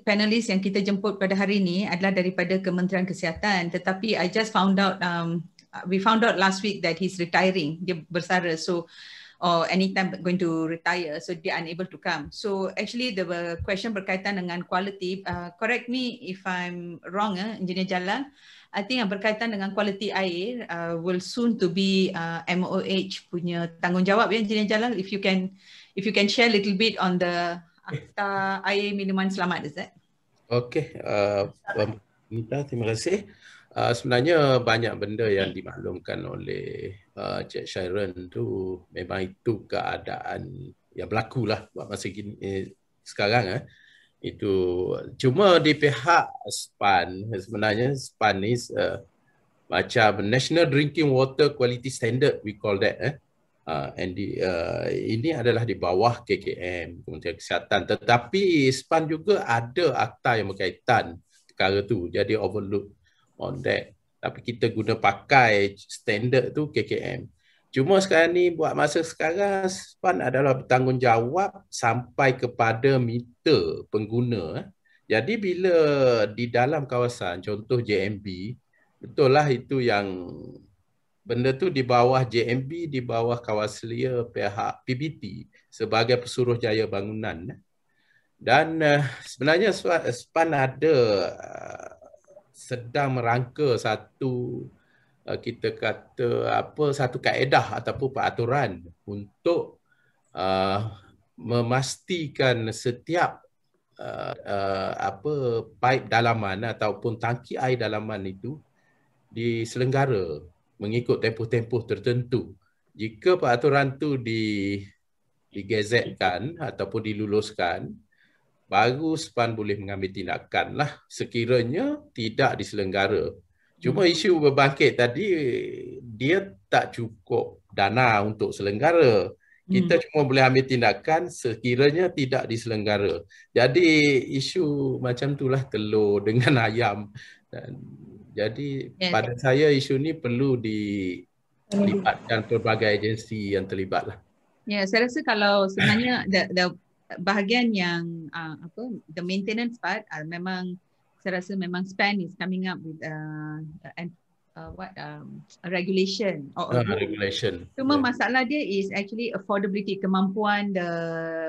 panelists yang kita jemput pada hari ini adalah daripada Kementerian Kesihatan. Tetapi I just found out, we found out last week that he's retiring. Dia bersara. So or anytime going to retire, so they are unable to come. So actually the question berkaitan dengan quality, correct me if I'm wrong, Engineer Jalal, I think yang berkaitan dengan kualiti air will soon to be MOH punya tanggungjawab ya, Engineer Jalal. If you can share a little bit on the Akta Air Minuman Selamat, is that? Okey, Nita, terima kasih. Sebenarnya banyak benda yang dimaklumkan oleh Cik Sharon tu memang itu keadaan yang berlaku lah buat masa sekarang. Itu cuma di pihak SPAN, sebenarnya SPAN ni macam National Drinking Water Quality Standard, we call that. Ini adalah di bawah KKM, Kementerian Kesihatan, tetapi SPAN juga ada akta yang berkaitan perkara tu, jadi overlook on that. Tapi kita guna pakai standard tu KKM. Cuma sekarang ni buat masa sekarang SPAN adalah bertanggungjawab sampai kepada meter pengguna. Jadi bila di dalam kawasan, contoh JMB, betul lah itu yang benda tu di bawah JMB, di bawah Kawaslia pihak PBT sebagai Pesuruhjaya Bangunan. Dan sebenarnya SPAN ada sedang merangka satu, kita kata satu kaedah ataupun peraturan untuk memastikan setiap paip dalaman ataupun tangki air dalaman itu diselenggara mengikut tempoh-tempoh tertentu. Jika peraturan tu digazetkan ataupun diluluskan, baru SPAN boleh mengambil tindakan lah sekiranya tidak diselenggara. Cuma isu berbangkit tadi, dia tak cukup dana untuk selenggara. Kita cuma boleh ambil tindakan sekiranya tidak diselenggara. Jadi isu macam itulah telur dengan ayam. Jadi pada saya isu ni perlu dilibatkan pelbagai agensi yang terlibat lah. Ya, saya rasa kalau sebenarnya the bahagian yang the maintenance part, memang saya rasa memang SPAN is coming up with a regulation or regulation. Cuma masalah dia is actually affordability, kemampuan the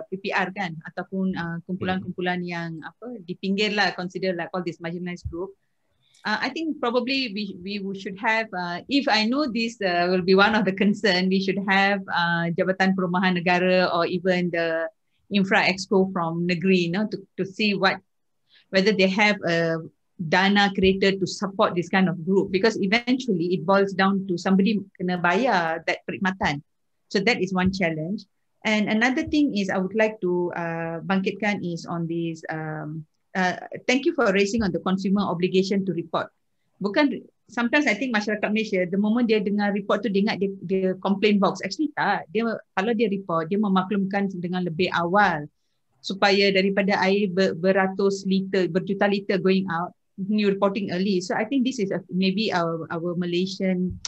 PPR kan, ataupun kumpulan-kumpulan yang di pinggir lah, consider like all this marginalized group. I think probably we should have, if I know this will be one of the concern, we should have Jabatan Perumahan Negara or even the Infra Exco from negeri, to see whether they have a dana created to support this kind of group, because eventually it boils down to somebody kena bayar that perkhidmatan. So that is one challenge. And another thing is I would like to bangkitkan is on this. Thank you for raising on the consumer obligation to report. Bukan, sometimes I think masyarakat Malaysia, the moment dia dengar report tu, dia ingat dia complaint box. Actually tak. Kalau dia report, dia memaklumkan dengan lebih awal supaya daripada air beratus liter, berjuta liter going out, you reporting early. So I think this is maybe our Malaysian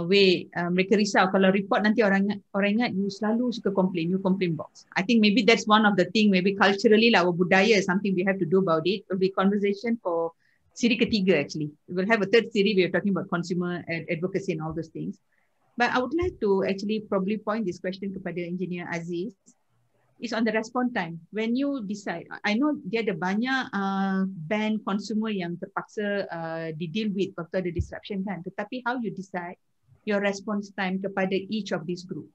way. Mereka risau kalau report nanti orang ingat you selalu suka complain, you complain box. I think maybe that's one of the thing, maybe culturally lah, our budaya is something we have to do about it. It will be conversation for siri ketiga actually. We will have a third series, we are talking about consumer advocacy and all those things. But I would like to actually probably point this question kepada Engineer Aziz, is on the response time. When you decide, I know dia ada banyak band consumer yang terpaksa di-deal with waktu ada disruption kan, tetapi how you decide your response time kepada each of these group?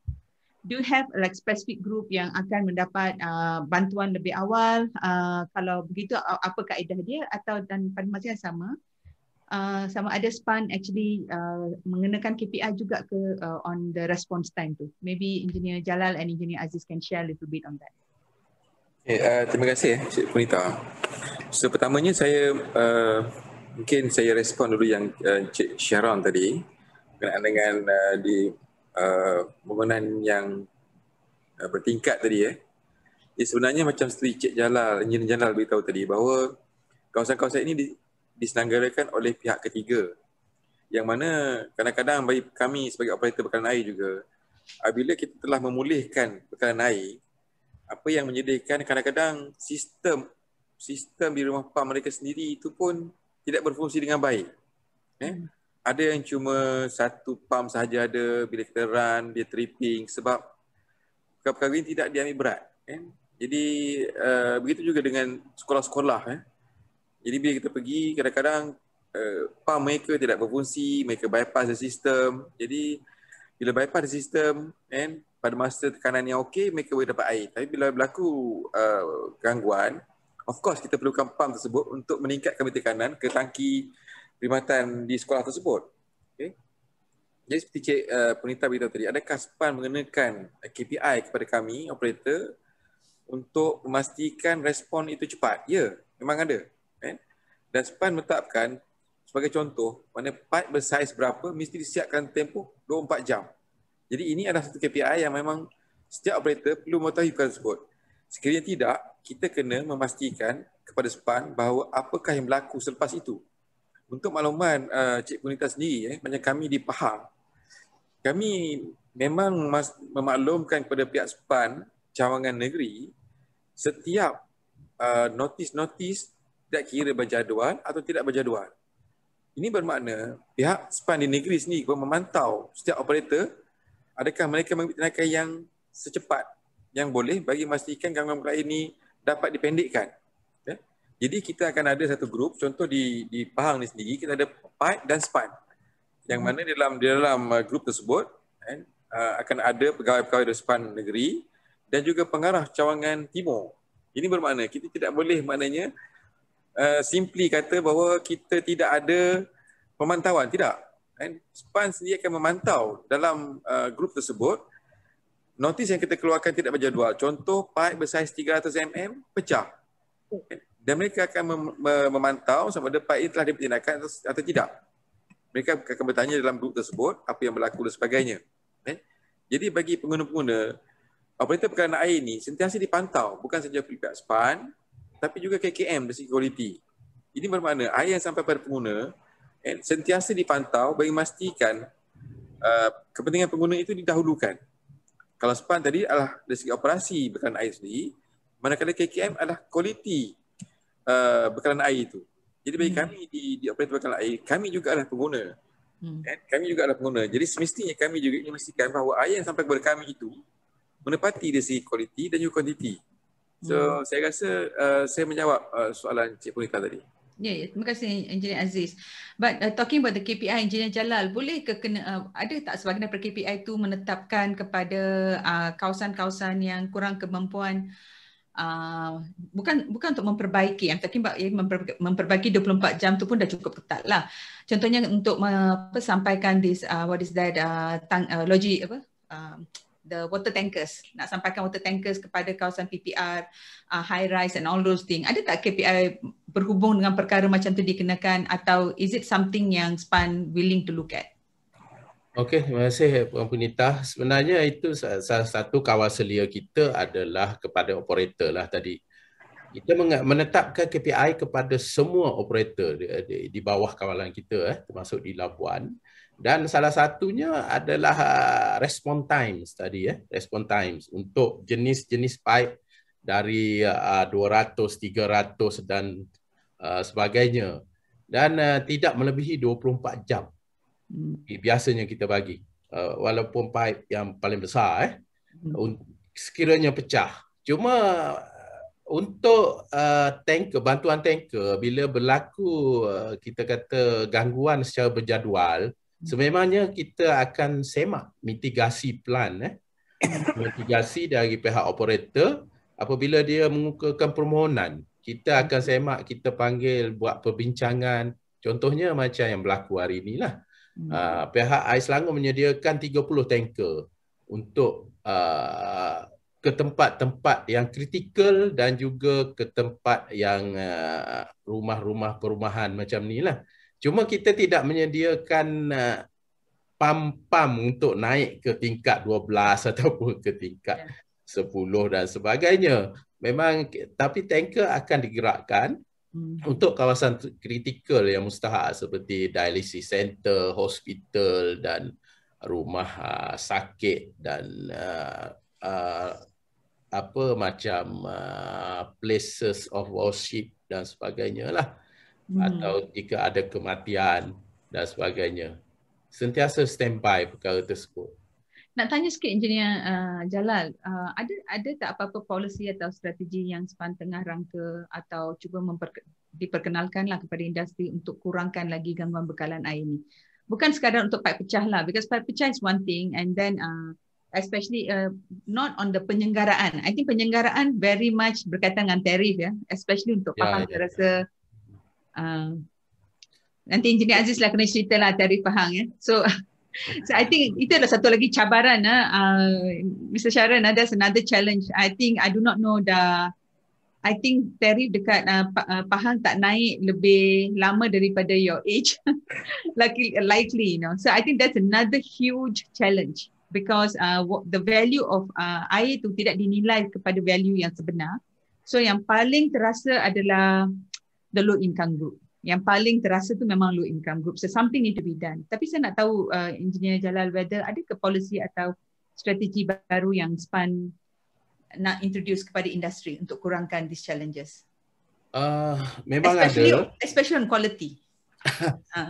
Do you have like specific group yang akan mendapat bantuan lebih awal? Kalau begitu, apa kaedah dia? Atau dan pada masa yang sama ada SPAN actually mengenakan KPI juga ke on the response time tu? Maybe Engineer Jalal and Engineer Aziz can share a little bit on that. Terima kasih Cik Punita. So pertamanya saya mungkin saya respon dulu yang Cik Sharon tadi berkenaan dengan di bangunan yang bertingkat tadi sebenarnya macam seperti Cik Jalal, Engineer Jalal beritahu tadi bahawa kawasan-kawasan ini diselenggarakan oleh pihak ketiga, yang mana kadang-kadang bagi kami sebagai operator bekalan air juga, apabila kita telah memulihkan bekalan air, apa yang menyedihkan kadang-kadang sistem di rumah pam mereka sendiri itu pun tidak berfungsi dengan baik. ada yang cuma satu pump sahaja ada, bila kita run dia tripping sebab perkara-perkara ini tidak diambil berat kan. Jadi begitu juga dengan sekolah-sekolah Jadi bila kita pergi kadang-kadang pump mereka tidak berfungsi, mereka bypass the system. Jadi bila bypass the system kan, pada masa tekanan yang okey mereka boleh dapat air. Tapi bila berlaku gangguan, of course kita perlukan pump tersebut untuk meningkatkan tekanan ke tangki perkhidmatan di sekolah tersebut. Okay. Jadi seperti Cik Punita beritahu tadi, adakah SPAN mengenakan KPI kepada kami, operator, untuk memastikan respon itu cepat? Ya, memang ada. Dan SPAN menetapkan sebagai contoh, mana pipe bersaiz berapa mesti disiapkan tempoh 24 jam. Jadi ini adalah satu KPI yang memang setiap operator perlu mengetahui perkara tersebut. Sekiranya tidak, kita kena memastikan kepada SPAN bahawa apakah yang berlaku selepas itu. Untuk makluman Cik Punita sendiri, macam kami di Pahang, kami memang memaklumkan kepada pihak SPAN cawangan negeri setiap notis-notis tidak kira berjadual atau tidak berjadual. Ini bermakna pihak SPAN di negeri sendiri pun memantau setiap operator adakah mereka mengambil tindakan yang secepat yang boleh bagi memastikan gangguan air ini dapat dipendekkan. Jadi kita akan ada satu grup, contoh di Pahang ni sendiri kita ada pipe dan SPAN. Yang mana dalam grup tersebut akan ada pegawai-pegawai dari SPAN negeri dan juga pengarah cawangan timur. Ini bermakna kita tidak boleh maknanya simply kata bahawa kita tidak ada pemantauan, tidak. SPAN sendiri akan memantau dalam grup tersebut notis yang kita keluarkan tidak berjadual. Contoh pipe bersaiz 300 mm pecah. Dan mereka akan memantau sama ada pipe ini telah dipertindakan atau tidak. Mereka akan bertanya dalam grup tersebut apa yang berlaku dan sebagainya. Jadi bagi pengguna-pengguna, operator perkarangan air ini sentiasa dipantau bukan sahaja pihak SPAN tapi juga KKM dari segi kualiti. Ini bermakna air yang sampai pada pengguna sentiasa dipantau bagi memastikan kepentingan pengguna itu didahulukan. Kalau SPAN tadi adalah dari segi operasi bekalan air sendiri, manakala KKM adalah kualiti bekalan air itu. Jadi bagi kami di operator bekalan air, kami juga adalah pengguna. Kami juga adalah pengguna. Jadi semestinya kami juga ingin memastikan bahawa air yang sampai kepada kami itu menepati dari segi kualiti dan juga kuantiti. So saya rasa saya menjawab soalan Cik Punita tadi. Ya, terima kasih Engineer Aziz. But talking about the KPI, Engineer Jalal, boleh ke ada tak sebahagian daripada KPI itu menetapkan kepada kawasan-kawasan yang kurang kemampuan, bukan untuk memperbaiki, yang talking about memperbaiki 24 jam tu pun dah cukup ketat lah. Contohnya untuk sampaikan this what is that the water tankers, nak sampaikan water tankers kepada kawasan PPR, high rise and all those things. Ada tak KPI berhubung dengan perkara macam tu dikenakan atau is it something yang SPAN willing to look at? Okey, terima kasih Puan Punita. Sebenarnya itu salah satu kawal selia kita adalah kepada operator lah tadi. Kita menetapkan KPI kepada semua operator di bawah kawalan kita, termasuk di Labuan. Dan salah satunya adalah respon times tadi, respon times untuk jenis-jenis pipe dari 200, 300 dan sebagainya. Dan tidak melebihi 24 jam. Biasanya kita bagi. Walaupun pipe yang paling besar, sekiranya pecah. Cuma untuk tanker, bantuan tanker, bila berlaku kita kata gangguan secara berjadual, sememangnya kita akan semak mitigasi plan, mitigasi dari pihak operator. Apabila dia mengukakan permohonan, kita akan semak, kita panggil buat perbincangan. Contohnya macam yang berlaku hari inilah. Pihak Air Selangor menyediakan 30 tanker untuk ke tempat-tempat yang kritikal dan juga ke tempat yang rumah-rumah perumahan macam ni lah. Cuma kita tidak menyediakan pam-pam untuk naik ke tingkat 12 ataupun ke tingkat 10 dan sebagainya. Memang, tapi tanker akan digerakkan untuk kawasan kritikal yang mustahak seperti dialysis center, hospital dan rumah sakit dan places of worship dan sebagainya lah. Atau jika ada kematian dan sebagainya. Sentiasa standby perkara tersebut. Nak tanya sikit Engineer Jalal, ada tak apa-apa polisi atau strategi yang SPAN tengah rangka atau cuba diperkenalkanlah kepada industri untuk kurangkan lagi gangguan bekalan air ni? Bukan sekadar untuk paip pecah lah, because paip pecah is one thing, and then especially not on the penyelenggaraan. I think penyelenggaraan very much berkaitan dengan tarif ya, especially untuk Pahang. Saya rasa nanti Engineer Aziz lah kena cerita lah tarif Pahang ya. So I think itu adalah satu lagi cabaran, Mr. Sharan. That's another challenge. I think I do not know I think tarif dekat Pahang tak naik lebih lama daripada your age, likely, you know. So I think that's another huge challenge because the value of air tu tidak dinilai kepada value yang sebenar. So yang paling terasa adalah the low income group. Yang paling terasa tu memang low income group. So something need to be done. Tapi saya nak tahu Engineer Jalal, whether ada ke policy atau strategi baru yang SPAN nak introduce kepada industri untuk kurangkan these challenges? Memang especially on quality.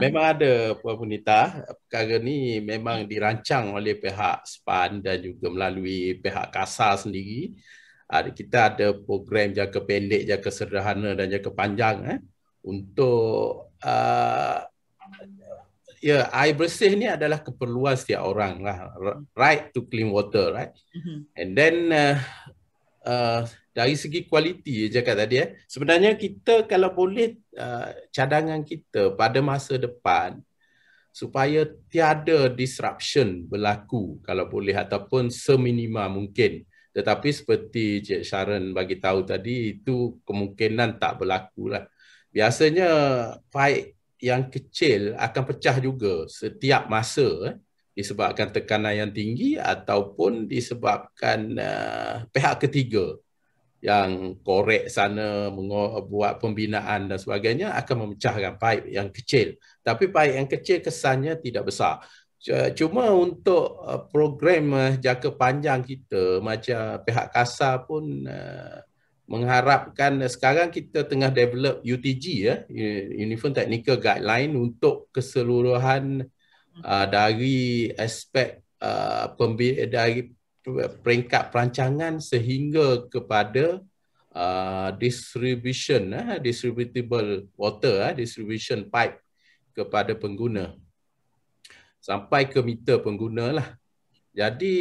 Memang ada, Puan Punita. Perkara ni memang dirancang oleh pihak SPAN dan juga melalui pihak KASA sendiri. Kita ada program jangka pendek, jangka sederhana dan jangka panjang untuk air bersih ni adalah keperluan setiap orang lah, right to clean water, right? And then dari segi kualiti cakap tadi sebenarnya kita kalau boleh cadangan kita pada masa depan supaya tiada disruption berlaku kalau boleh, ataupun seminima mungkin. Tetapi seperti Cik Sharan bagi tahu tadi, itu kemungkinan tak berlaku lah. Biasanya paip yang kecil akan pecah juga setiap masa disebabkan tekanan yang tinggi ataupun disebabkan pihak ketiga yang korek sana, buat pembinaan dan sebagainya akan memecahkan paip yang kecil. Tapi paip yang kecil kesannya tidak besar. Cuma untuk program jangka panjang kita, macam pihak KASA pun mengharapkan, sekarang kita tengah develop UTG Uniform Technical Guideline untuk keseluruhan dari aspek dari peringkat perancangan sehingga kepada distributable water, distribution pipe kepada pengguna sampai ke meter pengguna lah. Jadi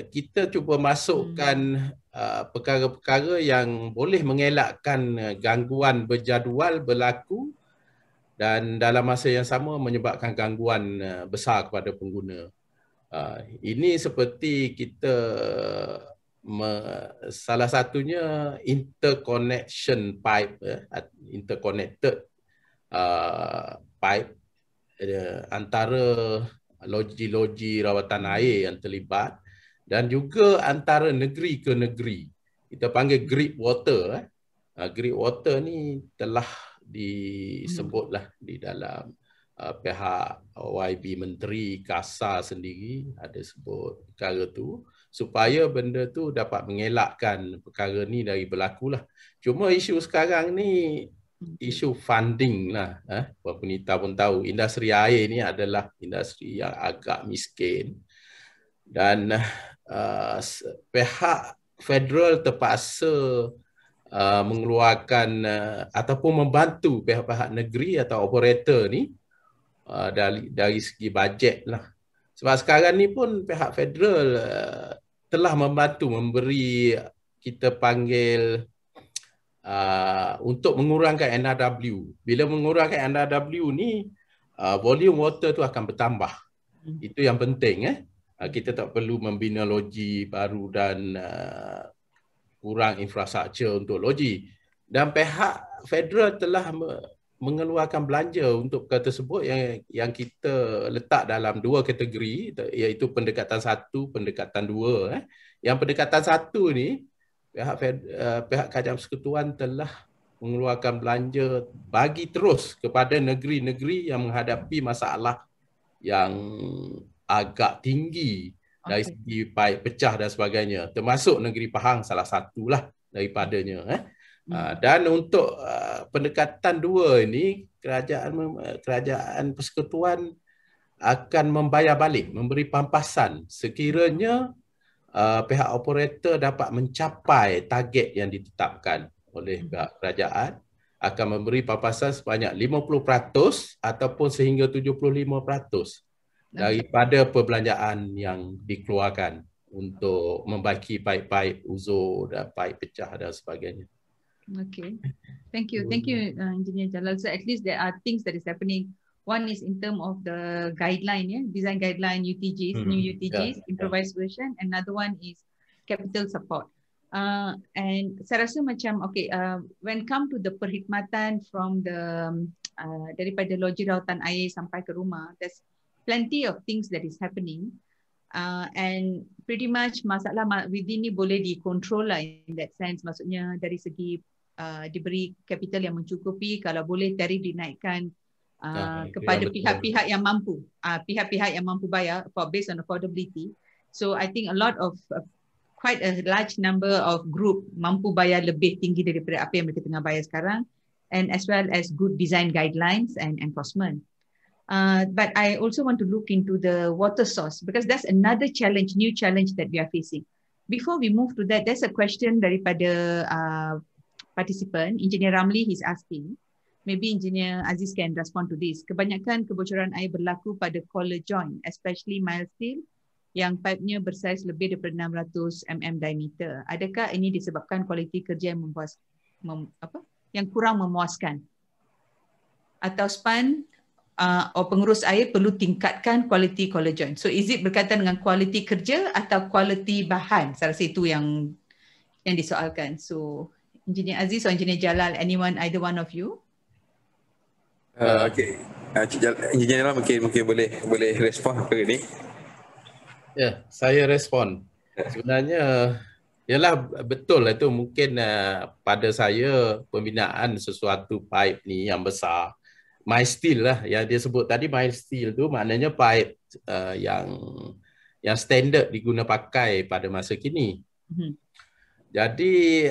kita cuba masukkan perkara-perkara yang boleh mengelakkan gangguan berjadual berlaku dan dalam masa yang sama menyebabkan gangguan besar kepada pengguna. Ini seperti kita salah satunya interconnection pipe, interconnected pipe antara loji-loji rawatan air yang terlibat dan juga antara negeri ke negeri. Kita panggil grid water. Grid water ni telah disebutlah di dalam pihak YB Menteri, KASA sendiri ada sebut perkara tu supaya benda tu dapat mengelakkan perkara ni dari berlaku lah. Cuma isu sekarang ni isu funding lah. Puan Punita pun tahu industri air ni adalah industri yang agak miskin dan pihak federal terpaksa mengeluarkan ataupun membantu pihak-pihak negeri atau operator ni dari segi bajet lah. Sebab sekarang ni pun pihak federal telah membantu memberi, kita panggil untuk mengurangkan NRW. Bila mengurangkan NRW ni, volume water tu akan bertambah. Itu yang penting. Kita tak perlu membina loji baru dan kurang infrastruktur untuk loji. Dan pihak federal telah mengeluarkan belanja untuk perkara tersebut yang kita letak dalam dua kategori, iaitu pendekatan 1, pendekatan 2. Yang pendekatan 1 ni, pihak Kerajaan Persekutuan telah mengeluarkan belanja bagi terus kepada negeri-negeri yang menghadapi masalah yang agak tinggi dari segi paip pecah dan sebagainya, termasuk negeri Pahang salah satulah daripadanya. Dan untuk pendekatan dua ini, kerajaan persekutuan akan membayar balik, memberi pampasan sekiranya pihak operator dapat mencapai target yang ditetapkan oleh pihak kerajaan, akan memberi pampasan sebanyak 50% ataupun sehingga 75% daripada perbelanjaan yang dikeluarkan untuk membaiki paip-paip uzur dan paip pecah dan sebagainya. Okay, thank you, Engineer Jalal. So at least there are things that is happening. One is in terms of the guideline, design guideline, UTGs, new UTGs, improvised version. Another one is capital support. And saya rasa macam when come to the perkhidmatan from the daripada loji rawatan air sampai ke rumah, there's plenty of things that is happening. And pretty much masalah within ni boleh dikontrol lah in that sense. Maksudnya dari segi diberi capital yang mencukupi, kalau boleh tarif dinaikkan kepada pihak-pihak yang mampu, pihak-pihak yang mampu bayar based on affordability. So I think a lot of quite a large number of group mampu bayar lebih tinggi daripada apa yang mereka tengah bayar sekarang, and as well as good design guidelines and enforcement. But I also want to look into the water source, because that's another challenge, new challenge that we are facing. Before we move to that, there's a question daripada participant, Engineer Ramli, he's asking, maybe Engineer Aziz can respond to this. Kebanyakan kebocoran air berlaku pada collar joint, especially mild steel, yang pipe-nya bersaiz lebih daripada 600 mm diameter. Adakah ini disebabkan kualiti kerja yang yang kurang memuaskan? Atau span pengurus air perlu tingkatkan kualiti collar joint. So is it berkaitan dengan kualiti kerja atau kualiti bahan? Saya rasa itu yang disoalkan. So Engineer Aziz atau Engineer Jalal, anyone, either one of you? Okay, Engineer Jalal mungkin boleh respon ke ini. Ya, saya respon. Sebenarnya ialah betul lah itu, mungkin pada saya pembinaan sesuatu pipe ni yang besar, mild steel lah yang dia sebut tadi. Mild steel tu maknanya pipe yang standard diguna pakai pada masa kini. Jadi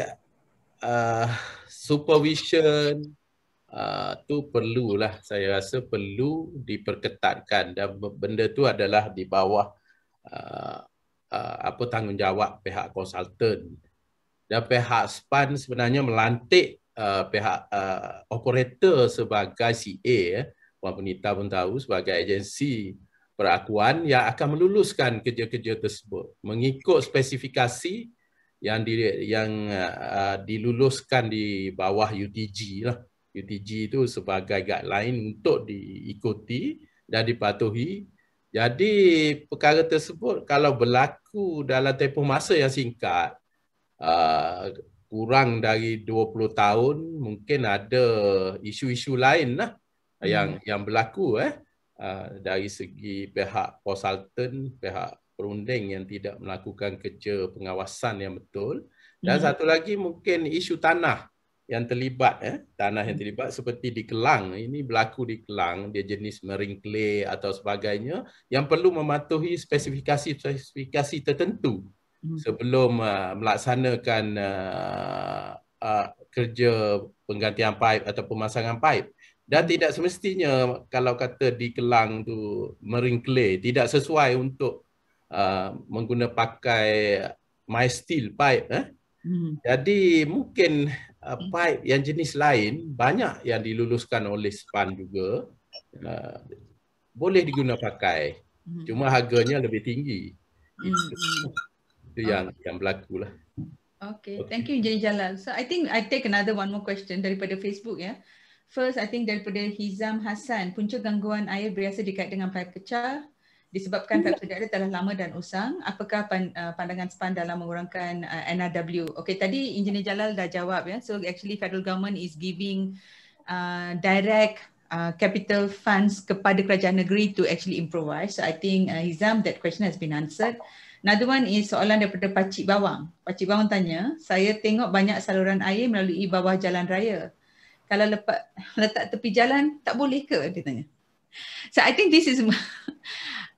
supervision tu perlulah, saya rasa perlu diperketatkan, dan benda tu adalah di bawah tanggungjawab pihak konsultan, dan pihak SPAN sebenarnya melantik pihak operator sebagai CA, Puan Penita pun tahu, sebagai agensi perakuan yang akan meluluskan kerja-kerja tersebut mengikut spesifikasi yang diluluskan di bawah UTG lah. UTG itu sebagai guideline untuk diikuti dan dipatuhi. Jadi perkara tersebut kalau berlaku dalam tempoh masa yang singkat, kurang dari 20 tahun, mungkin ada isu-isu lain lah yang berlaku dari segi pihak konsultan, pihak perunding yang tidak melakukan kerja pengawasan yang betul. Dan satu lagi mungkin isu tanah yang terlibat, tanah yang terlibat seperti di Kelang. Ini berlaku di Kelang, dia jenis marine clay atau sebagainya, yang perlu mematuhi spesifikasi tertentu sebelum melaksanakan kerja penggantian pipe atau pemasangan pipe. Dan tidak semestinya kalau kata di Kelang tu marine clay tidak sesuai untuk mengguna pakai mild steel pipe. Jadi mungkin pipe yang jenis lain banyak yang diluluskan oleh SPAN juga boleh diguna pakai, cuma harganya lebih tinggi. Itu yang berlaku lah. Okay, thank you Engineer Jalal. So I think I take one more question daripada Facebook ya. First, I think daripada Hizam Hassan, punca gangguan air biasa dikait dengan pipe pecah disebabkan pipe sedia ada telah lama dan usang. Apakah pandangan SPAN dalam mengurangkan NRW? Okay, tadi Engineer Jalal dah jawab ya. So actually federal government is giving direct capital funds kepada kerajaan negeri to actually improvise. So I think Hizam, that question has been answered. Another one is soalan daripada Pakcik Bawang. Pakcik Bawang tanya, saya tengok banyak saluran air melalui bawah jalan raya. Kalau letak tepi jalan, tak boleh ke? Dia tanya. So I think this is...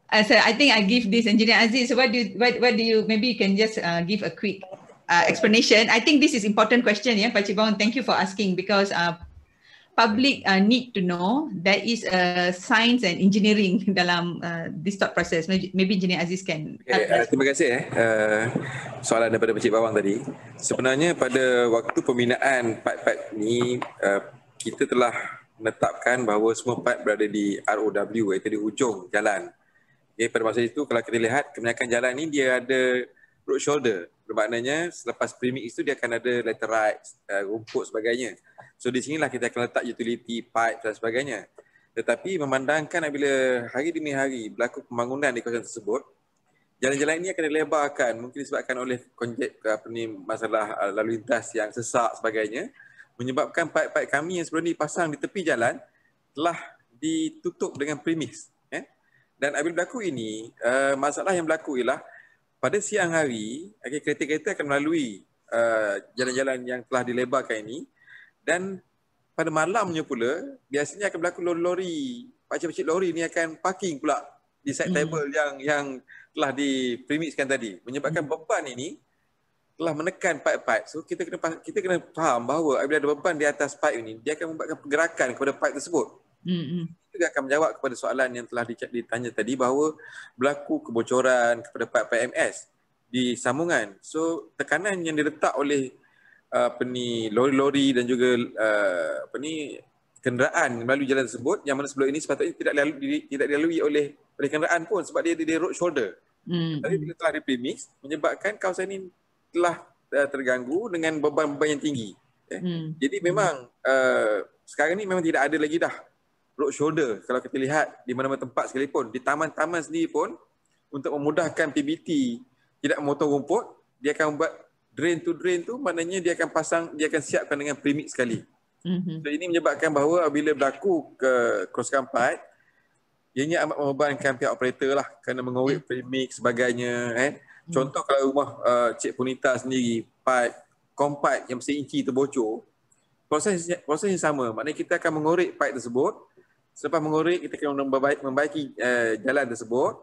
So I think I give this Engineer Aziz. So what do you maybe you can just give a quick explanation. I think this is important question, yeah, Pak Cik Bawang. Thank you for asking, because public need to know there is science and engineering dalam this thought process. Maybe Engineer Aziz can help. Terima kasih soalan daripada Pak Cik Bawang tadi. Sebenarnya pada waktu pembinaan pipe-pipe ni kita telah menetapkan bahawa semua pipe berada di ROW, iaitu di hujung jalan. Okay, pada masa itu kalau kita lihat kebanyakan jalan ni dia ada road shoulder. Bermaknanya selepas premix itu dia akan ada laterite, rumput sebagainya. So di sinilah kita akan letak utility pipe dan sebagainya. Tetapi memandangkan apabila hari demi hari berlaku pembangunan di kawasan tersebut, jalan-jalan ini akan dilebarkan, mungkin disebabkan oleh masalah lalu lintas yang sesak sebagainya, menyebabkan pipe-pipe kami yang sebelum ini dipasang di tepi jalan telah ditutup dengan premix. Dan apabila berlaku ini, masalah yang berlaku ialah pada siang hari, kereta-kereta akan melalui jalan-jalan yang telah dilebarkan ini, dan pada malamnya pula, biasanya akan berlaku lori-lori, pakcik-pakcik lori ni akan parking pula di side table yang telah dipremixkan tadi, menyebabkan beban ini telah menekan pipe-pipe. So kita kena faham bahawa apabila ada beban di atas pipe ini, dia akan membuatkan pergerakan kepada pipe tersebut. Itu akan menjawab kepada soalan yang telah ditanya tadi bahawa berlaku kebocoran kepada pipe MS di sambungan. So tekanan yang diletak oleh lori-lori dan juga kenderaan melalui jalan tersebut, yang mana sebelum ini sepatutnya tidak dilalui oleh kenderaan pun sebab dia di road shoulder. Tapi bila telah dipremix, menyebabkan kawasan ini telah terganggu dengan beban-beban yang tinggi. Jadi memang sekarang ni memang tidak ada lagi dah road shoulder. Kalau kita lihat di mana-mana tempat sekalipun, di taman-taman sendiri pun, untuk memudahkan PBT tidak memotong rumput, dia akan buat drain to drain tu, maknanya dia akan siapkan dengan premix sekali. So ini menyebabkan bahawa bila berlaku kerosakan pipe, ianya amat membebankan pihak operator lah, kerana mengorek premix sebagainya. Contoh kalau rumah Cik Punita sendiri, pipe kompipe yang mesin inci terbocor, proses yang sama, maknanya kita akan mengorek pipe tersebut. Selepas mengorek, kita akan membaiki jalan tersebut,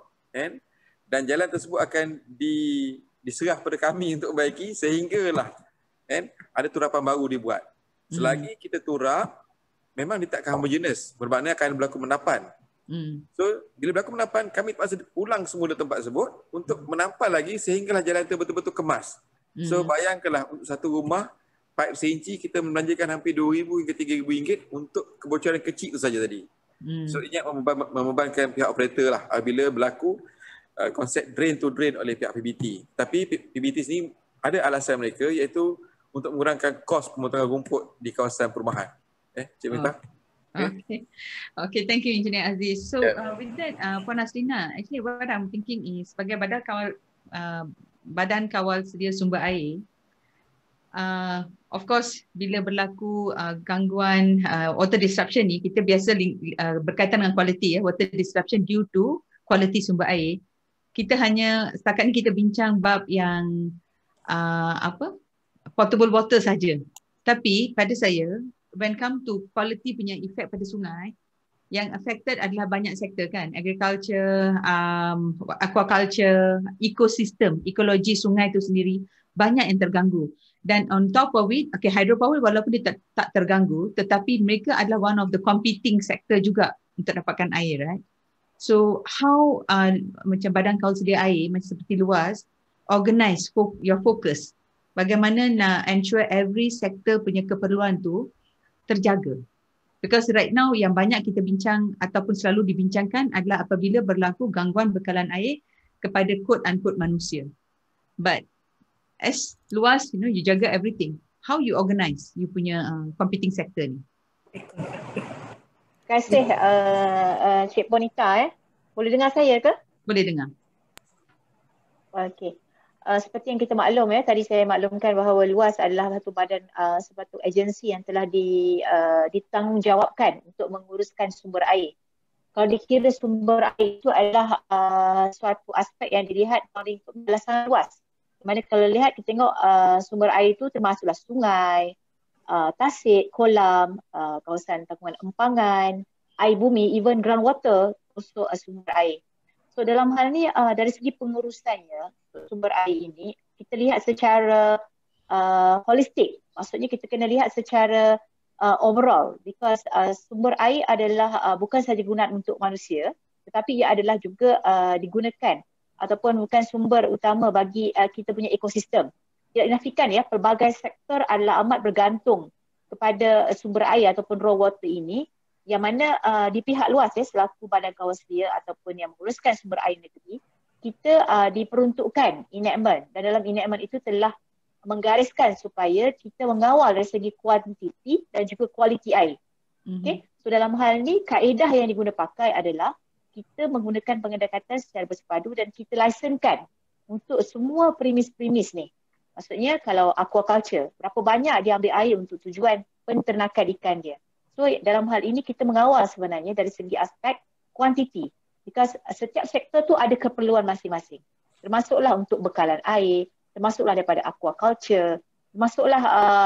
dan jalan tersebut akan diserah pada kami untuk membaiki, sehinggalah ada turapan baru dibuat. Selagi kita turap, memang dia takkan homogeneous, bermakna akan berlaku menapan. So bila berlaku menapan, kami terpaksa ulang semula tempat tersebut untuk menampan lagi sehinggalah jalan itu betul-betul kemas. So bayangkanlah, untuk satu rumah pipe seinci kita membelanjakan hampir RM2,000 hingga RM3,000 untuk kebocoran kecil itu saja tadi. So ini yang membebankan pihak operator lah apabila berlaku konsep drain to drain oleh pihak PBT. Tapi PBT sini ada alasan mereka, iaitu untuk mengurangkan kos pemotongan rumput di kawasan perumahan. Cik Minta. Okay, thank you Engineer Aziz. So with that, Puan Aslina, actually what I'm thinking is, sebagai badan kawal sedia sumber air, of course bila berlaku gangguan water disruption ni, kita biasa berkaitan dengan quality, water disruption due to quality sumber air. Kita hanya setakat ni kita bincang bab yang potable water saja. Tapi pada saya, when come to quality punya effect pada sungai, yang affected adalah banyak sektor kan, agriculture, aquaculture, ekosistem, ekologi sungai itu sendiri banyak yang terganggu. Dan on top of it, hydropower walaupun dia tak terganggu, tetapi mereka adalah one of the competing sector juga untuk dapatkan air, right? So how macam badan kawal sedia air macam seperti Luas organize your focus, bagaimana nak ensure every sector punya keperluan tu terjaga. Because right now yang banyak kita bincang ataupun selalu dibincangkan adalah apabila berlaku gangguan bekalan air kepada quote-unquote manusia. But as Luas, you jaga everything. How you organize you punya competing sector ni? Terima kasih Cik Punita. Boleh dengar saya ke? Boleh dengar. Okey. Seperti yang kita maklum tadi saya maklumkan bahawa Luas adalah satu agensi yang telah ditanggungjawabkan untuk menguruskan sumber air. Kalau dikira sumber air itu adalah suatu aspek yang dilihat dari sangat luas. Di mana kalau lihat, kita tengok sumber air itu termasuklah sungai, tasik, kolam, kawasan tanggungan empangan, air bumi, even groundwater untuk sumber air. So dalam hal ni dari segi pengurusannya sumber air ini, kita lihat secara holistik. Maksudnya kita kena lihat secara overall, because sumber air adalah bukan sahaja gunaan untuk manusia, tetapi ia adalah juga digunakan ataupun bukan sumber utama bagi kita punya ekosistem. Tidak dinafikan ya, pelbagai sektor adalah amat bergantung kepada sumber air ataupun raw water ini, yang mana di pihak luas ya, selaku Badan Kawasan ataupun yang menguruskan sumber air negeri, kita diperuntukkan enactment, dan dalam enactment itu telah menggariskan supaya kita mengawal dari segi kuantiti dan juga kualiti air. Okay? So dalam hal ni, kaedah yang diguna pakai adalah kita menggunakan pendekatan secara bersepadu dan kita lisenkan untuk semua premis-premis ni. Maksudnya kalau aquaculture, berapa banyak dia ambil air untuk tujuan penternakan ikan dia. So dalam hal ini kita mengawal sebenarnya dari segi aspek kuantiti. Because setiap sektor tu ada keperluan masing-masing. Termasuklah untuk bekalan air, termasuklah daripada aquaculture, termasuklah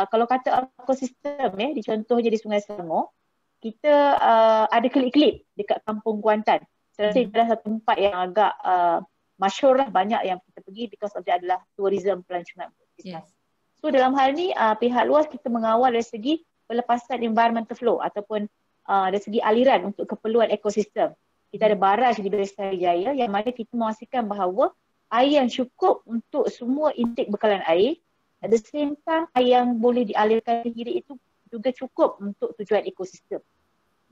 kalau kata ekosistem ya, contohnya di Sungai Selangor, kita ada kelip-kelip dekat Kampung Kuantan. Saya rasa adalah satu tempat yang agak masyhur lah, banyak yang kita pergi because of dia adalah tourism pelancongan. Yes. So dalam hal ni pihak luas kita mengawal dari segi pelepasan environmental flow ataupun dari segi aliran untuk keperluan ekosistem. Kita ada barrage di Bestari Jaya yang mana kita memastikan bahawa air yang cukup untuk semua intake bekalan air, at the same time air yang boleh dialirkan ke hilir itu juga cukup untuk tujuan ekosistem.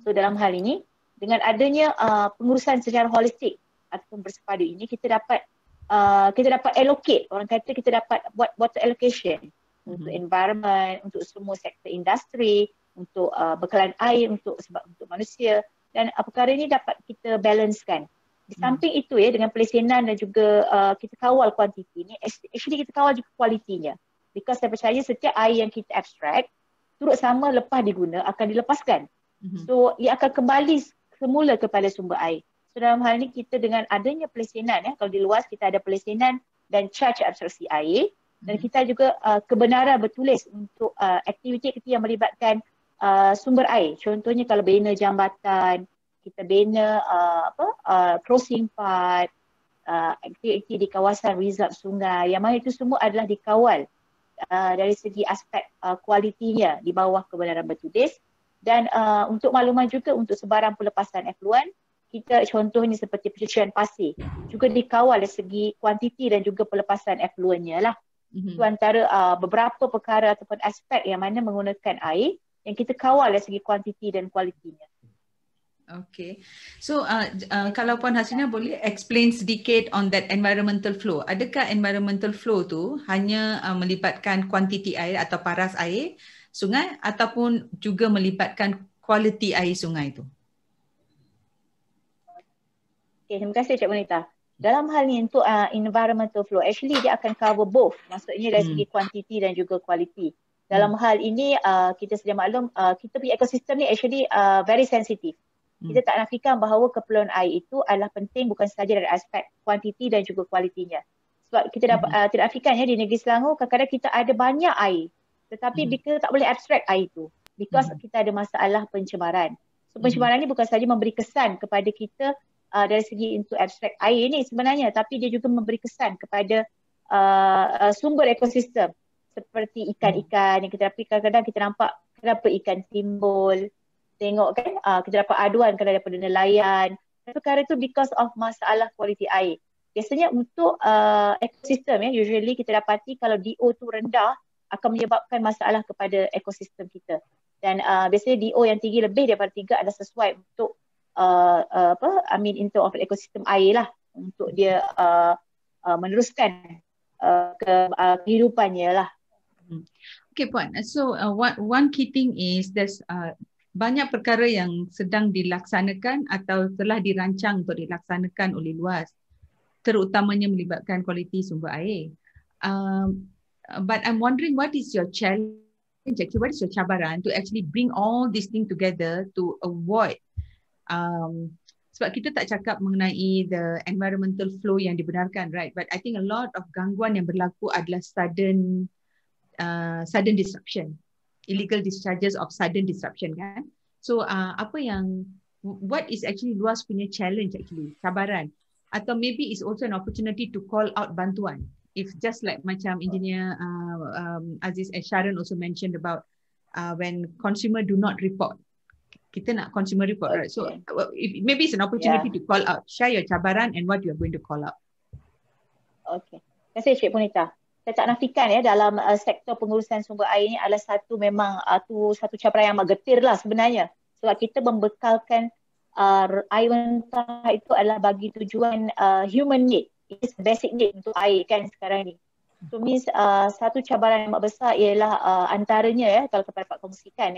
So dalam hal ini, dengan adanya pengurusan secara holistik ataupun bersepadu ini, kita dapat allocate, orang kata kita dapat buat water allocation untuk environment, untuk semua sektor industri, untuk bekalan air untuk manusia, dan perkara ini dapat kita balancekan. Di samping itu ya, dengan pelesenan dan juga kita kawal kuantiti ni, actually kita kawal juga kualitinya. Because saya percaya setiap air yang kita abstract, turut sama lepas diguna akan dilepaskan. So ia akan kembali semula kepada sumber air. So dalam hal ni kita dengan adanya pelesenan ya, kalau di luas kita ada pelesenan dan charge abstraksi air, dan kita juga kebenaran bertulis untuk aktiviti kita yang melibatkan sumber air. Contohnya kalau bina jambatan, kita bina crossing path, aktiviti di kawasan reserve sungai, yang mana itu semua adalah dikawal dari segi aspek kualitinya di bawah kebenaran bertulis. Dan untuk makluman juga untuk sebarang pelepasan efluent, kita contohnya seperti pencucian pasir juga dikawal dari segi kuantiti dan juga pelepasan efluentnya lah. Itu antara beberapa perkara ataupun aspek yang mana menggunakan air yang kita kawal dari segi kuantiti dan kualitinya. Okay. So kalau Puan Hasina boleh explain sedikit on that environmental flow. Adakah environmental flow tu hanya melibatkan kuantiti air atau paras air sungai ataupun juga melibatkan kualiti air sungai tu? Okay, terima kasih Cik Bonita. Dalam hal ni untuk environmental flow, actually dia akan cover both. Maksudnya dari segi kuantiti dan juga kualiti. Dalam hal ini kita sedia maklum kita punya ekosistem ni actually very sensitive. Kita tak nafikan bahawa keperluan air itu adalah penting bukan sahaja dari aspek kuantiti dan juga kualitinya. Sebab kita dapat tidak nafikan ya, di negeri Selangor kadang-kadang kita ada banyak air, tetapi kita tak boleh abstract air itu because kita ada masalah pencemaran. So pencemaran ni bukan sahaja memberi kesan kepada kita dari segi untuk abstract air ni sebenarnya, tapi dia juga memberi kesan kepada sumber ekosistem seperti ikan-ikan yang kita dapat. Kadang-kadang kita nampak kenapa ikan timbul, tengok kan, kita dapat aduan kadang daripada nelayan. Perkara itu because of masalah kualiti air. Biasanya untuk ekosistem ya, usually kita dapati kalau DO tu rendah akan menyebabkan masalah kepada ekosistem kita. Dan biasanya DO yang tinggi lebih daripada 3 adalah sesuai untuk in terms of ekosistem air lah, untuk dia meneruskan kehidupannya lah. Okay Puan, so one key thing is there's banyak perkara yang sedang dilaksanakan atau telah dirancang untuk dilaksanakan oleh luas, terutamanya melibatkan kualiti sumber air. But I'm wondering, what is your challenge, actually, what is your cabaran to actually bring all these things together to avoid sebab kita tak cakap mengenai the environmental flow yang dibenarkan, right? But I think a lot of gangguan yang berlaku adalah sudden disruption, illegal discharges of sudden disruption kan. So what is actually luas punya challenge actually, cabaran, atau maybe it's also an opportunity to call out bantuan if just like macam engineer Aziz and Sharon also mentioned about when consumer do not report, kita nak consumer report, right? So maybe it's an opportunity to call out, share your cabaran and what you are going to call out. Okay, terima kasih Cik Punita. Saya tak nafikan dalam sektor pengurusan sumber air ni adalah satu cabaran yang amat getir lah sebenarnya. Sebab kita membekalkan air mentah itu adalah bagi tujuan human need. It's basic need untuk air kan sekarang ni. So means satu cabaran yang amat besar ialah antaranya kalau kita dapat kongsikan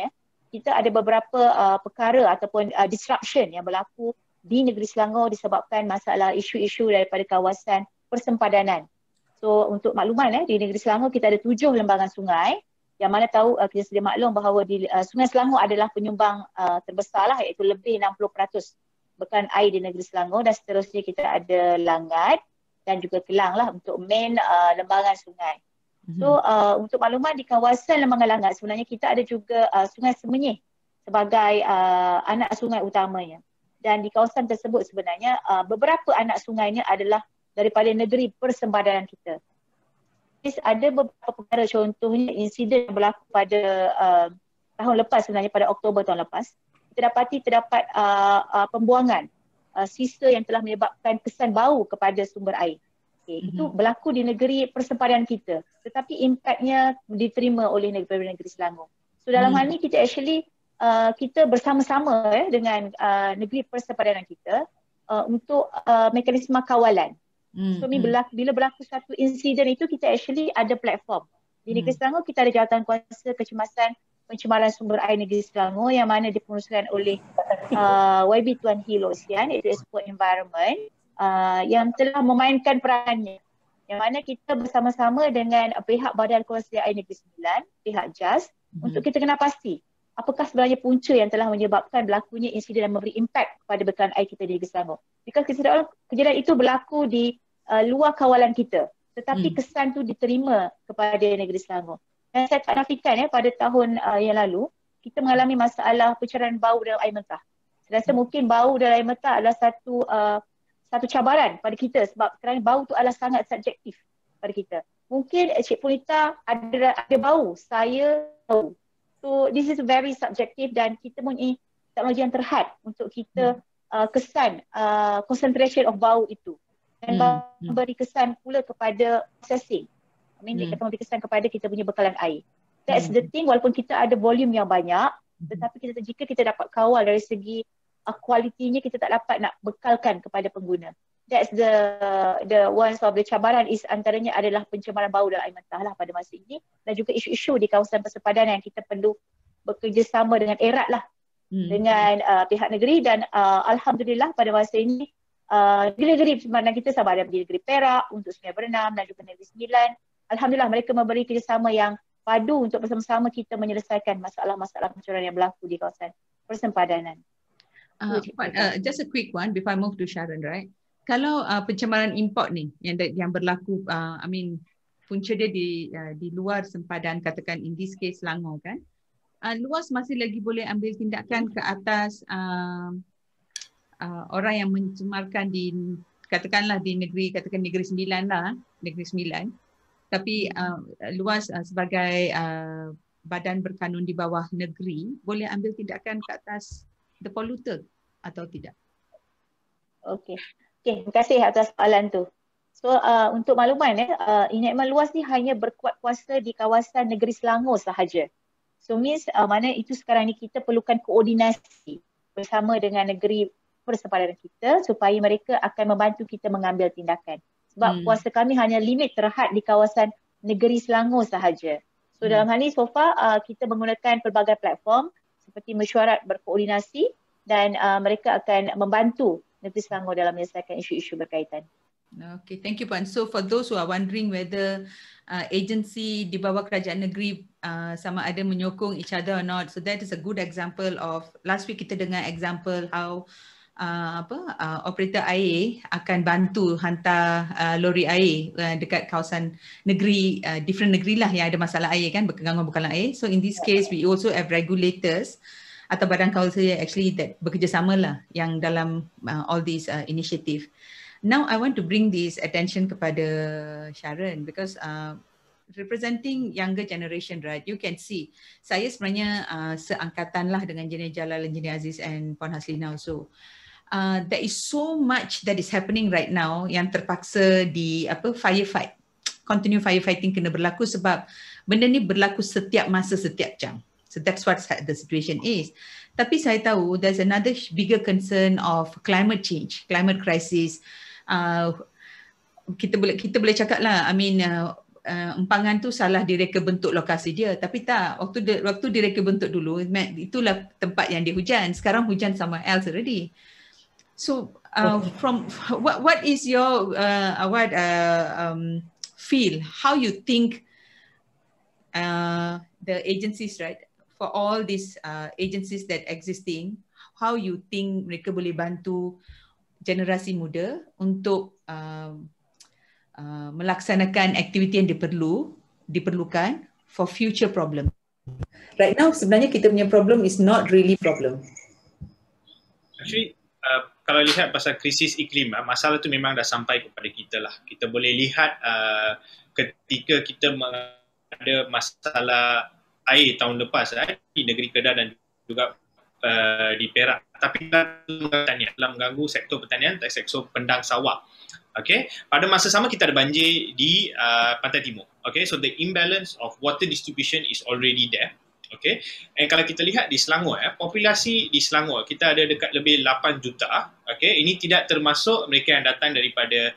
kita ada beberapa perkara ataupun disruption yang berlaku di negeri Selangor disebabkan masalah isu-isu daripada kawasan persempadanan. So untuk makluman di negeri Selangor kita ada 7 lembangan sungai yang mana tahu kita sedia maklum bahawa di Sungai Selangor adalah penyumbang terbesar lah, iaitu lebih 60% bekalan air di negeri Selangor, dan seterusnya kita ada Langat dan juga Kelang lah untuk main lembangan sungai. So untuk makluman di kawasan lembangan Langat sebenarnya kita ada juga Sungai Semenyih sebagai anak sungai utamanya. Dan di kawasan tersebut sebenarnya beberapa anak sungainya adalah daripada negeri persempadanan kita. Ada beberapa perkara, contohnya insiden yang berlaku pada tahun lepas sebenarnya, pada Oktober tahun lepas. Kita dapati terdapat pembuangan sisa yang telah menyebabkan kesan bau kepada sumber air. Itu berlaku di negeri persempadanan kita, tetapi impaknya diterima oleh negeri Selangor. So dalam hal ini kita actually kita bersama-sama dengan negeri persempadanan kita untuk mekanisme kawalan. So bila berlaku satu insiden itu, kita actually ada platform. Di negeri Selangor kita ada jawatan kuasa kecemasan pencemaran sumber air negeri Selangor yang mana dipengurusan oleh YB Tuan Hilosian, iaitu Expo Environment, yang telah memainkan perannya, yang mana kita bersama-sama dengan pihak Badan Keluasan Air Negeri Sembilan, pihak JAS, untuk kita kena pasti apakah sebenarnya punca yang telah menyebabkan berlakunya insiden dan memberi impak kepada bekalan air kita di Negeri Selangor. Jika kejadian itu berlaku di luar kawalan kita, tetapi kesan tu diterima kepada Negeri Selangor. Dan saya tak nafikan pada tahun yang lalu, kita mengalami masalah pencemaran bau dalam air mentah. Saya rasa mungkin bau dalam air mentah adalah satu cabaran pada kita, sebab sekarang bau tu adalah sangat subjektif pada kita. Mungkin Cik Punita ada bau, saya tahu. So this is very subjective dan kita punya teknologi yang terhad untuk kita kesan concentration of bau itu. Dan memberi kesan pula kepada processing. Kita memberi kesan kepada kita punya bekalan air. That's the thing, walaupun kita ada volume yang banyak, tetapi jika kita dapat kawal dari segi kualitinya, kita tak dapat nak bekalkan kepada pengguna. That's the one of the cabaran is antaranya adalah pencemaran bau dalam air mentah lah pada masa ini, dan juga isu-isu di kawasan persempadanan yang kita perlu bekerjasama dengan erat lah dengan pihak negeri. Dan alhamdulillah pada masa ini negeri persempadanan kita sama ada di negeri Perak untuk Sungai Bernam dan juga Negeri Sembilan, alhamdulillah mereka memberi kerjasama yang padu untuk bersama-sama kita menyelesaikan masalah-masalah pencemaran yang berlaku di kawasan persempadanan. Just a quick one before I move to Sharon, right? Kalau pencemaran import ni yang berlaku, punca dia di luar sempadan, katakan in this case Selangor kan, luas masih lagi boleh ambil tindakan ke atas orang yang mencemarkan katakanlah di Negeri Sembilan lah, Negeri Sembilan, tapi luas sebagai badan berkanun di bawah negeri boleh ambil tindakan ke atas the polluter atau tidak? Okey, terima kasih atas soalan tu. So untuk makluman enakmen luas ni hanya berkuat kuasa di kawasan negeri Selangor sahaja. So means mana itu sekarang ni kita perlukan koordinasi bersama dengan negeri persempadanan kita supaya mereka akan membantu kita mengambil tindakan. Sebab kuasa kami hanya limit terhad di kawasan negeri Selangor sahaja. So dalam hal ni so far kita menggunakan pelbagai platform seperti mesyuarat berkoordinasi, dan mereka akan membantu negeri Selangor dalam menyelesaikan isu-isu berkaitan. Okay, thank you Puan. So for those who are wondering whether agensi di bawah kerajaan negeri sama ada menyokong each other or not, so that is a good example of, last week kita dengar example how operator air akan bantu hantar lori air dekat kawasan negeri, different negeri lah yang ada masalah air kan, bergangguan bekalan air. So in this case we also have regulators atau badan kawasan actually that bekerjasama lah yang dalam all these initiative. Now I want to bring this attention kepada Sharon because representing younger generation, right? You can see saya sebenarnya seangkatan lah dengan Engineer Jalal, Engineer Aziz and Puan Haslina also. There is so much that is happening right now yang terpaksa di firefight, continue firefighting kena berlaku sebab benda ni berlaku setiap masa, setiap jam. So that's what the situation is. Tapi saya tahu there's another bigger concern of climate change, climate crisis. Kita boleh cakap lah, I mean empangan tu salah direka bentuk lokasi dia, tapi tak, waktu direka bentuk dulu itulah tempat yang dia hujan. Sekarang hujan somewhere else already. So from what is your feel, how you think the agencies, right, for all these agencies that existing, how you think mereka boleh bantu generasi muda untuk melaksanakan aktiviti yang diperlukan for future problem. Right now sebenarnya kita punya problem is not really problem. Actually, kalau lihat pasal krisis iklim, masalah tu memang dah sampai kepada kita lah. Kita boleh lihat ketika kita ada masalah air tahun lepas di negeri Kedah dan juga di Perak. Tapi telah mengganggu sektor pertanian dan sektor pendang sawah. Okay. Pada masa sama kita ada banjir di Pantai Timur. Okay. So the imbalance of water distribution is already there. Okay. And kalau kita lihat di Selangor, populasi di Selangor kita ada dekat lebih 8 juta. Okay. Ini tidak termasuk mereka yang datang daripada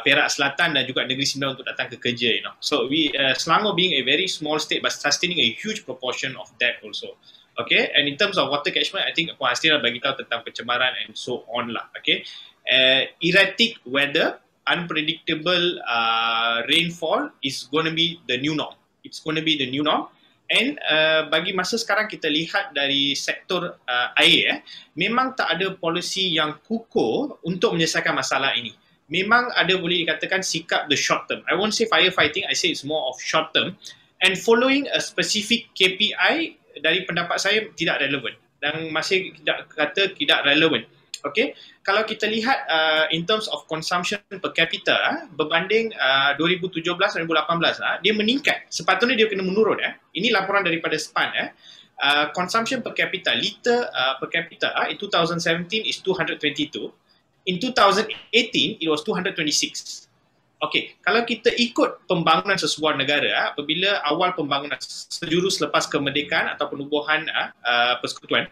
Perak Selatan dan juga Negeri Sembilan untuk datang ke kerja, you know. So Selangor being a very small state but sustaining a huge proportion of that also. Okay, and in terms of water catchment, I think Puan Haslina bagi tahu tentang pencemaran and so on lah. Okay, erratic weather, unpredictable rainfall is going to be the new norm. It's going to be the new norm. And bagi masa sekarang kita lihat dari sektor air, memang tak ada polisi yang kukuh untuk menyelesaikan masalah ini. Memang ada boleh dikatakan sikap the short term. I won't say firefighting, I say it's more of short term. And following a specific KPI dari pendapat saya tidak relevan. Dan masih tidak relevan. Okay. Kalau kita lihat in terms of consumption per capita berbanding 2017-2018 dia meningkat. Sepatutnya dia kena menurun. Ini laporan daripada SPAN. Consumption per capita, liter per capita in 2017 is 222. In 2018, it was 226. Okay, kalau kita ikut pembangunan sesebuah negara, apabila awal pembangunan sejurus selepas kemerdekaan atau penubuhan persekutuan,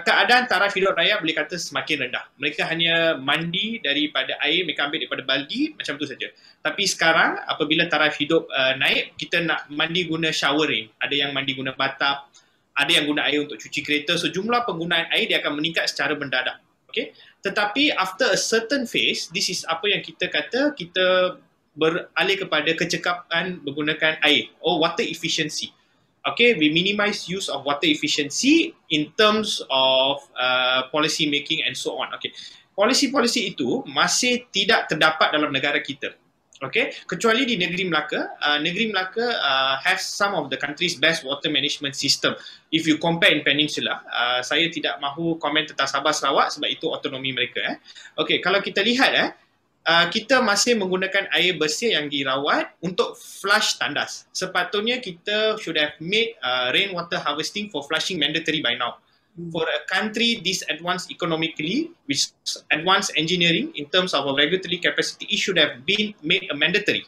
keadaan taraf hidup rakyat boleh kata semakin rendah. Mereka hanya mandi daripada air, mereka ambil daripada baldi, macam tu saja. Tapi sekarang, apabila taraf hidup naik, kita nak mandi guna shower rain. Ada yang mandi guna bathtub, ada yang guna air untuk cuci kereta. So, jumlah penggunaan air dia akan meningkat secara mendadak. Okay. Tetapi after a certain phase, this is apa yang kita kata, kita beralih kepada kecekapan menggunakan air, or water efficiency. Okay, we minimize use of water efficiency in terms of policy making and so on. Okay, polisi-polisi itu masih tidak terdapat dalam negara kita. Okay, kecuali di negeri Melaka. Negeri Melaka has some of the country's best water management system. If you compare in Peninsula, saya tidak mahu komen tentang Sabah Sarawak sebab itu otonomi mereka. Okay, kalau kita lihat kita masih menggunakan air bersih yang dirawat untuk flush tandas. Sepatutnya kita should have made rainwater harvesting for flushing mandatory by now. For a country this advanced economically, with advanced engineering in terms of a regulatory capacity, it should have been made a mandatory.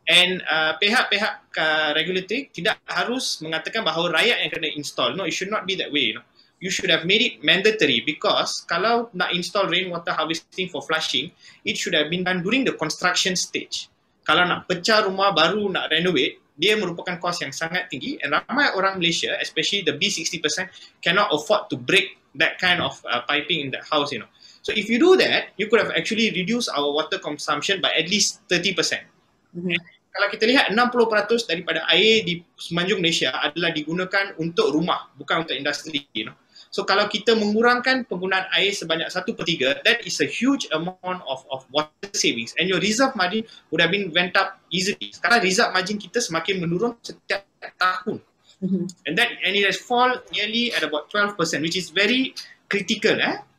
And pihak-pihak regulatory tidak harus mengatakan bahawa rakyat yang kena install. No, it should not be that way. You know. You should have made it mandatory because kalau nak install rainwater harvesting for flushing, it should have been done during the construction stage. Kalau nak pecah rumah baru, nak renovate, dia merupakan kos yang sangat tinggi and ramai orang Malaysia, especially the B60%, cannot afford to break that kind of piping in that house, you know. So if you do that, you could have actually reduced our water consumption by at least 30%. Mm-hmm. Kalau kita lihat 60% daripada air di semenanjung Malaysia adalah digunakan untuk rumah, bukan untuk industri, you know. So kalau kita mengurangkan penggunaan air sebanyak 1/3, that is a huge amount of water savings and your reserve margin would have been went up easily. Sekarang reserve margin kita semakin menurun setiap tahun. Mm-hmm. And it has fall nearly at about 12%, which is very critical.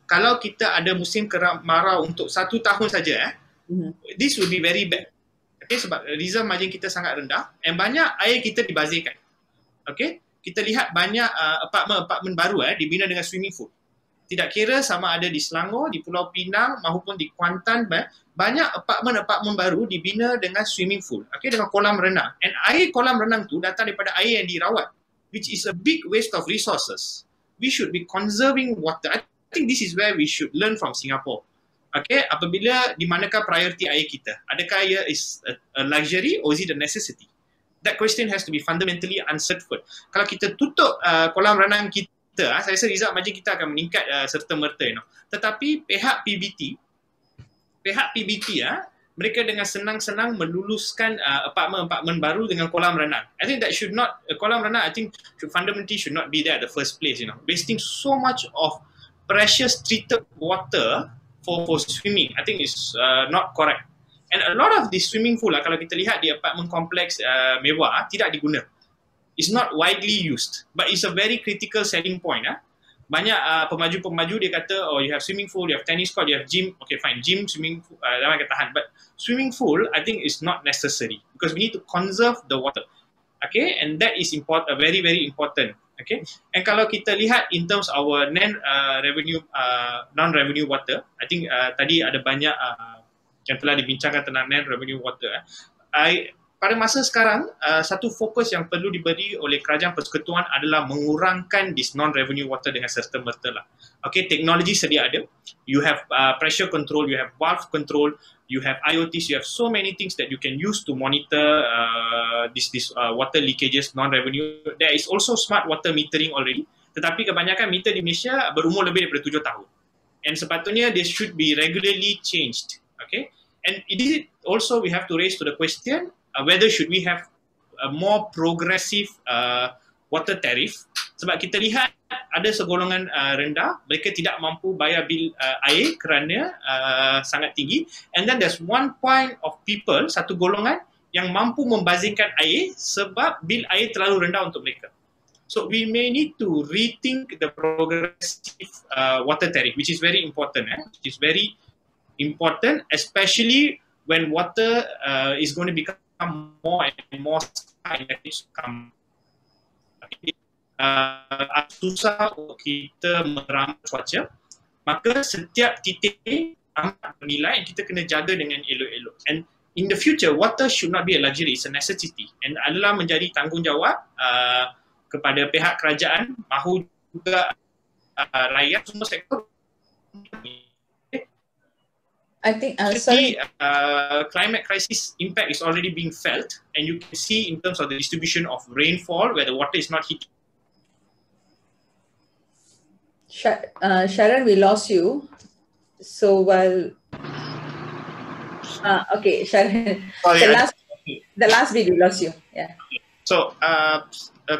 kalau kita ada musim kemarau untuk 1 tahun saja, this will be very bad. Okay, sebab reserve margin kita sangat rendah and banyak air kita dibazirkan. Okay, kita lihat banyak apartmen baru dibina dengan swimming pool. Tidak kira sama ada di Selangor, di Pulau Pinang maupun di Kuantan, banyak apartmen baru dibina dengan swimming pool, okay, dengan kolam renang. And air kolam renang tu datang daripada air yang dirawat, which is a big waste of resources. We should be conserving water. I think this is where we should learn from Singapore. Okay, apabila di manakah priority air kita? Adakah ia is a luxury or is it a necessity? That question has to be fundamentally answered first. Kalau kita tutup kolam renang kita, saya rasa result margin kita akan meningkat serta-merta. Tetapi pihak PBT, mereka dengan senang-senang meluluskan apartmen baru dengan kolam renang. I think that should not, kolam renang I think fundamentally should not be there at the first place. Wasting so much of precious treated water for swimming, I think is not correct. And a lot of the swimming pool kalau kita lihat di apartmen kompleks mewah tidak diguna. It's not widely used, but it's a very critical selling point. Banyak pemaju-pemaju dia kata, oh, you have swimming pool, you have tennis court, you have gym. Okay, fine, gym, swimming pool, dalam akan tahan. But swimming pool, I think is not necessary because we need to conserve the water. Okay, and that is important, very, very important. Okay, and kalau kita lihat in terms of our non-revenue water, I think tadi ada banyak yang telah dibincangkan tentang non-revenue water. Pada masa sekarang, satu fokus yang perlu diberi oleh Kerajaan Persekutuan adalah mengurangkan this non-revenue water dengan serta-merta lah. Okay, teknologi sedia ada. You have pressure control, you have valve control, you have IoTs, you have so many things that you can use to monitor this water leakages, non-revenue. There is also smart water metering already. Tetapi kebanyakan meter di Malaysia berumur lebih daripada 7 tahun. And sepatutnya they should be regularly changed. Okay, and it is also we have to raise to the question, whether should we have a more progressive water tariff, sebab kita lihat ada segolongan rendah, mereka tidak mampu bayar bil air kerana sangat tinggi, and then there's one point of people, satu golongan yang mampu membazirkan air sebab bil air terlalu rendah untuk mereka. So we may need to rethink the progressive water tariff, which is very important. Which is very important, especially when water is going to become more and more scarce. Susah untuk kita meramal cuaca, maka setiap titik amat bernilai, kita kena jaga dengan elok-elok. And in the future, water should not be a luxury, it's a necessity. And adalah menjadi tanggungjawab kepada pihak kerajaan, mahu juga rakyat, semua sektor. I think climate crisis impact is already being felt, and you can see in terms of the distribution of rainfall where the water is not hitting. Sharon, we lost you. So while okay, Sharon, Sorry, the last bit we lost you. Yeah. So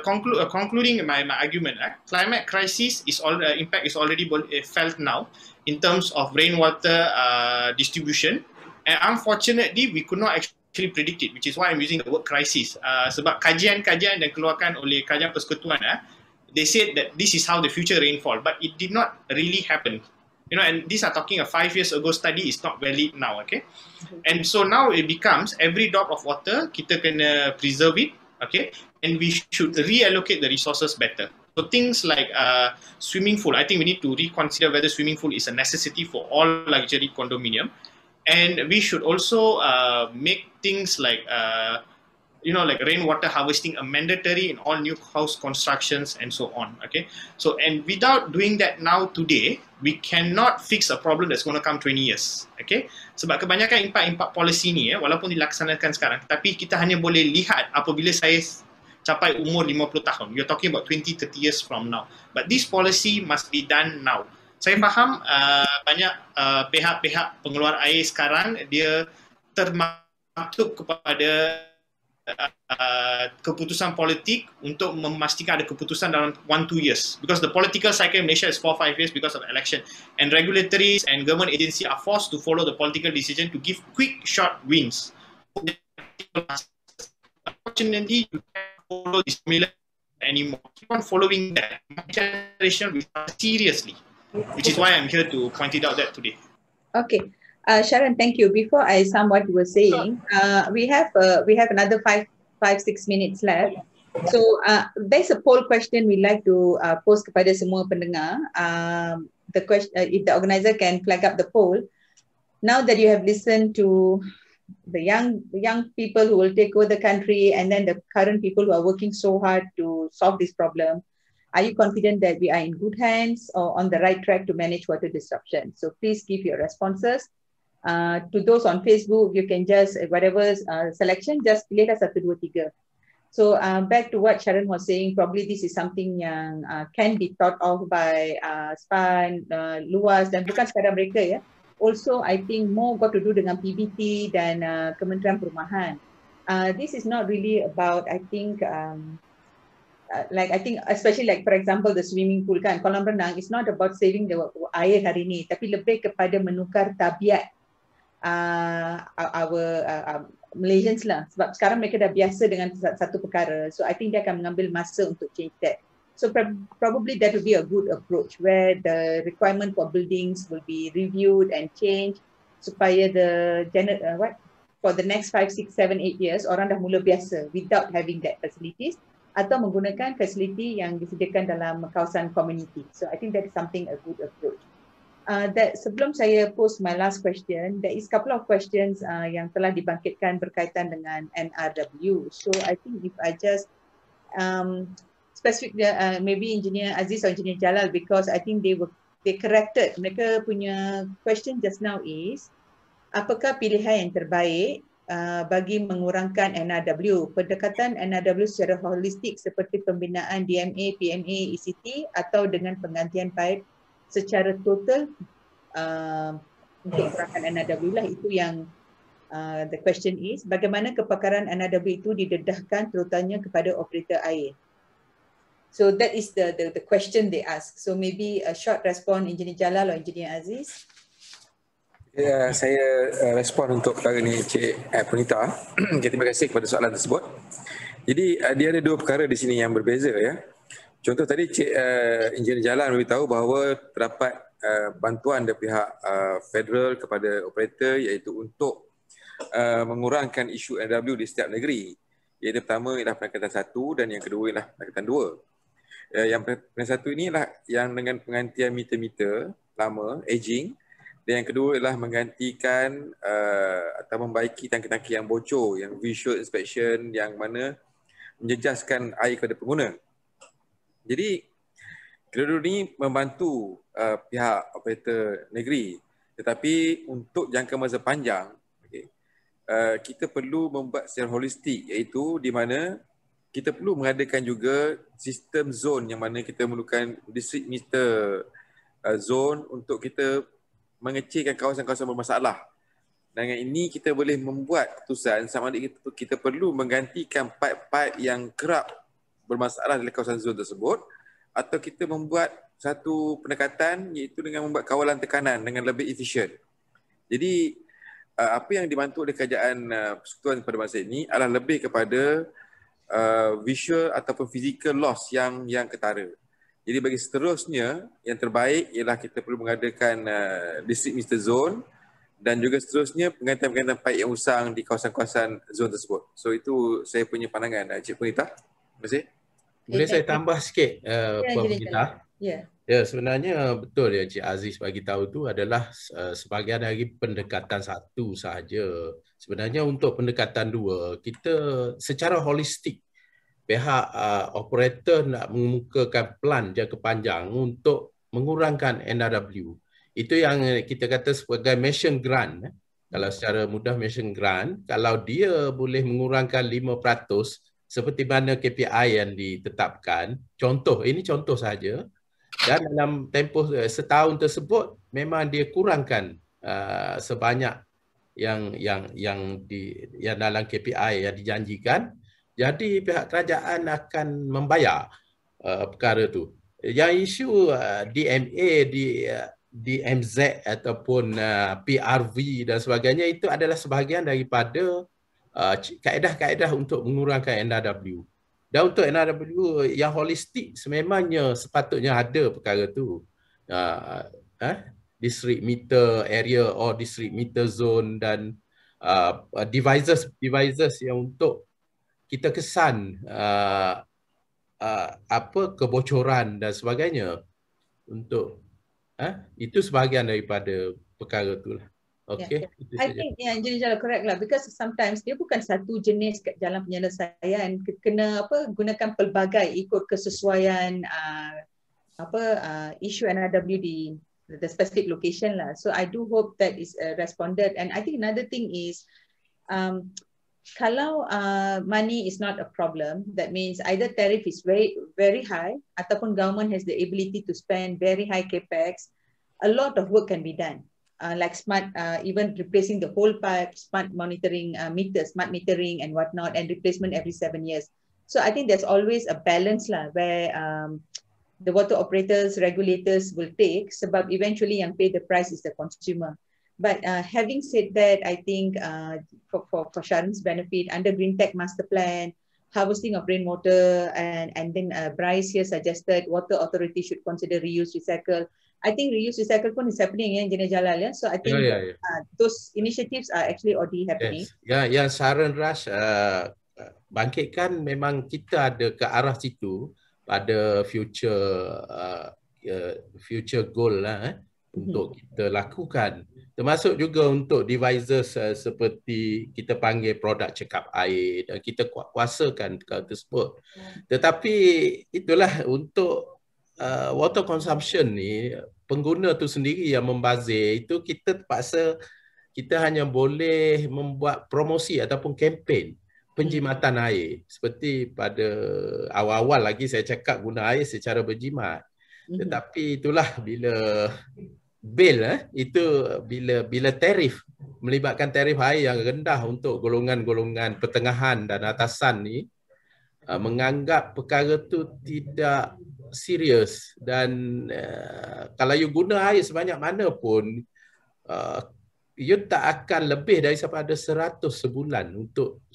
concluding my argument, climate crisis is impact is already felt now in terms of rainwater distribution, and unfortunately we could not actually predict it, which is why I'm using the word crisis. Sebab kajian-kajian yang dikeluarkan oleh Kerajaan Persekutuan, they said that this is how the future rainfall, but it did not really happen. And these are talking a 5 years ago study, is not valid now, okay? And so now it becomes every drop of water, kita kena preserve it, okay? And we should reallocate the resources better. So things like swimming pool, I think we need to reconsider whether swimming pool is a necessity for all luxury condominium. And we should also make things like, like rainwater harvesting a mandatory in all new house constructions and so on, okay? So, and without doing that now today, we cannot fix a problem that's going to come 20 years, okay? Sebab kebanyakan impak-impak policy ni, walaupun dilaksanakan sekarang, tapi kita hanya boleh lihat apabila saya capai umur 50 tahun. You're talking about 20-30 years from now. But this policy must be done now. Saya faham banyak pihak-pihak pengeluar air sekarang, dia termaktub kepada keputusan politik untuk memastikan ada keputusan dalam 1-2 years, because the political cycle in Malaysia is 4-5 years because of the election, and regulatories and government agency are forced to follow the political decision to give quick short wins. Unfortunately, you can't follow this formula anymore. Keep on following that. My generation will start seriously. which is why I'm here to point it out that today. Okay. Sharon, thank you. Before I sum what you were saying, we have another 5-6 minutes left. So there's a poll question we like to post kepada semua pendengar. The question, if the organizer can flag up the poll. Now that you have listened to the young people who will take over the country, and then the current people who are working so hard to solve this problem, are you confident that we are in good hands or on the right track to manage water disruption? So please give your responses. To those on Facebook, you can just, whatever selection, just pilih lah 1, 2, 3. So back to what Sharon was saying, probably this is something yang can be thought of by SPAN, luas, dan bukan sekadar mereka ya. Also, I think more got to do dengan PBT dan Kementerian Perumahan. This is not really about, I think, especially like for example the swimming pool kan, kolam renang, it's not about saving the air hari ni, tapi lebih kepada menukar tabiat our Malaysians lah. Sebab sekarang mereka dah biasa dengan satu perkara. So I think dia akan mengambil masa untuk change that. So probably that would be a good approach where the requirement for buildings will be reviewed and changed supaya for the next 5, 6, 7, 8 years orang dah mula biasa without having that facilities atau menggunakan facility yang disediakan dalam kawasan community. So I think that is something a good approach. That sebelum saya post my last question, there is couple of questions yang telah dibangkitkan berkaitan dengan NRW. So I think if I just specific maybe Engineer Aziz or Engineer Jalal, because I think they corrected. Mereka punya question just now is, apakah pilihan yang terbaik bagi mengurangkan NRW? Pendekatan NRW secara holistik seperti pembinaan DMA, PMA, ECT atau dengan penggantian pipe secara total untuk kurangkan NRW lah. Itu yang the question is, bagaimana kepakaran NRW itu didedahkan terutamanya kepada operator air? So that is the question they ask. So maybe a short response, Engineer Jalal or Engineer Aziz. Ya, saya respon untuk perkara ni Cik Punita. Terima kasih kepada soalan tersebut. Jadi dia ada dua perkara di sini yang berbeza ya. Contoh tadi Cik Engineer Jalal beritahu bahawa terdapat bantuan dari pihak federal kepada operator iaitu untuk mengurangkan isu NRW di setiap negeri. Iaitu pertama ialah Peningkatan 1 dan yang kedua ialah Peningkatan 2. Yang Peningkatan 1 inilah yang dengan penggantian meter-meter lama, aging. Dan yang kedua ialah menggantikan atau membaiki tangki-tangki yang bocor, yang visual inspection yang mana menjejaskan air kepada pengguna. Jadi kedua-dua ini membantu pihak operator negeri. Tetapi untuk jangka masa panjang, kita perlu membuat secara holistik, iaitu di mana kita perlu mengadakan juga sistem zone yang mana kita memerlukan district meter zone untuk kita mengecilkan kawasan-kawasan bermasalah. Dengan ini kita boleh membuat keputusan sama ada kita perlu menggantikan pipe-pipe yang kerap bermasalah dalam kawasan zone tersebut atau kita membuat satu pendekatan iaitu dengan membuat kawalan tekanan dengan lebih efisien. Jadi apa yang dibantu oleh kerajaan persekutuan pada masa ini adalah lebih kepada visual ataupun physical loss yang ketara. Jadi bagi seterusnya yang terbaik ialah kita perlu mengadakan district meter zone dan juga seterusnya penggantian-penggantian pipe yang usang di kawasan-kawasan zone tersebut. So itu saya punya pandangan Cik Punita. Terima kasih. Boleh saya tambah sikit Puan Punita? Ya. Ya, sebenarnya betul ya Cik Aziz bagi tahu tu adalah sebahagian dari pendekatan 1 sahaja. Sebenarnya untuk pendekatan 2, kita secara holistik pihak operator nak mengemukakan plan jangka panjang untuk mengurangkan NRW. Itu yang kita kata sebagai mission grant. Kalau secara mudah mission grant, kalau dia boleh mengurangkan 5% seperti mana KPI yang ditetapkan, ini contoh saja, dan dalam tempoh setahun tersebut memang dia kurangkan sebanyak yang dalam KPI yang dijanjikan, jadi pihak kerajaan akan membayar perkara tu. Yang isu DMA, DMZ ataupun PRV dan sebagainya itu adalah sebahagian daripada kaedah-kaedah untuk mengurangkan NRW. Dan untuk NRW yang holistik sememangnya sepatutnya ada perkara tu. district meter area or district meter zone dan devices yang untuk kita kesan kebocoran dan sebagainya untuk itu sebahagian daripada perkara itulah. Okay. I think Engineer correct lah, because sometimes dia bukan satu jenis jalan penyelesaian, kena gunakan pelbagai ikut kesesuaian issue NRW di the specific location lah. So I do hope that is responded. And I think another thing is kalau money is not a problem, that means either tariff is very, very high ataupun government has the ability to spend very high capex, a lot of work can be done. Like smart, even replacing the whole pipe, smart monitoring meters, smart metering and whatnot, and replacement every 7 years. So I think there's always a balance lah, where the water operators, regulators will take, sebab eventually yang pay the price is the consumer. But having said that, I think for Sharon's benefit, under Green Tech Master Plan, harvesting of rainwater, and then Bryce here suggested water authority should consider reuse, recycle. I think reuse, recycle pun is happening Engineer Jalal ya. So I think those initiatives are actually already happening. Yes. Yang Sharon Rush bangkitkan memang kita ada ke arah situ pada future goal lah untuk kita lakukan. Termasuk juga untuk devices seperti kita panggil produk check up air dan kita kuasakan perkara tersebut. Tetapi itulah untuk water consumption ni, pengguna tu sendiri yang membazir, itu kita terpaksa kita hanya boleh membuat promosi ataupun kempen penjimatan air. Seperti pada awal-awal lagi saya cakap guna air secara berjimat. Tetapi itulah bila bil itu bila tarif melibatkan tarif air yang rendah untuk golongan-golongan pertengahan dan atasan ni menganggap perkara tu tidak serius dan kalau you guna air sebanyak mana pun you tak akan lebih daripada 100 sebulan untuk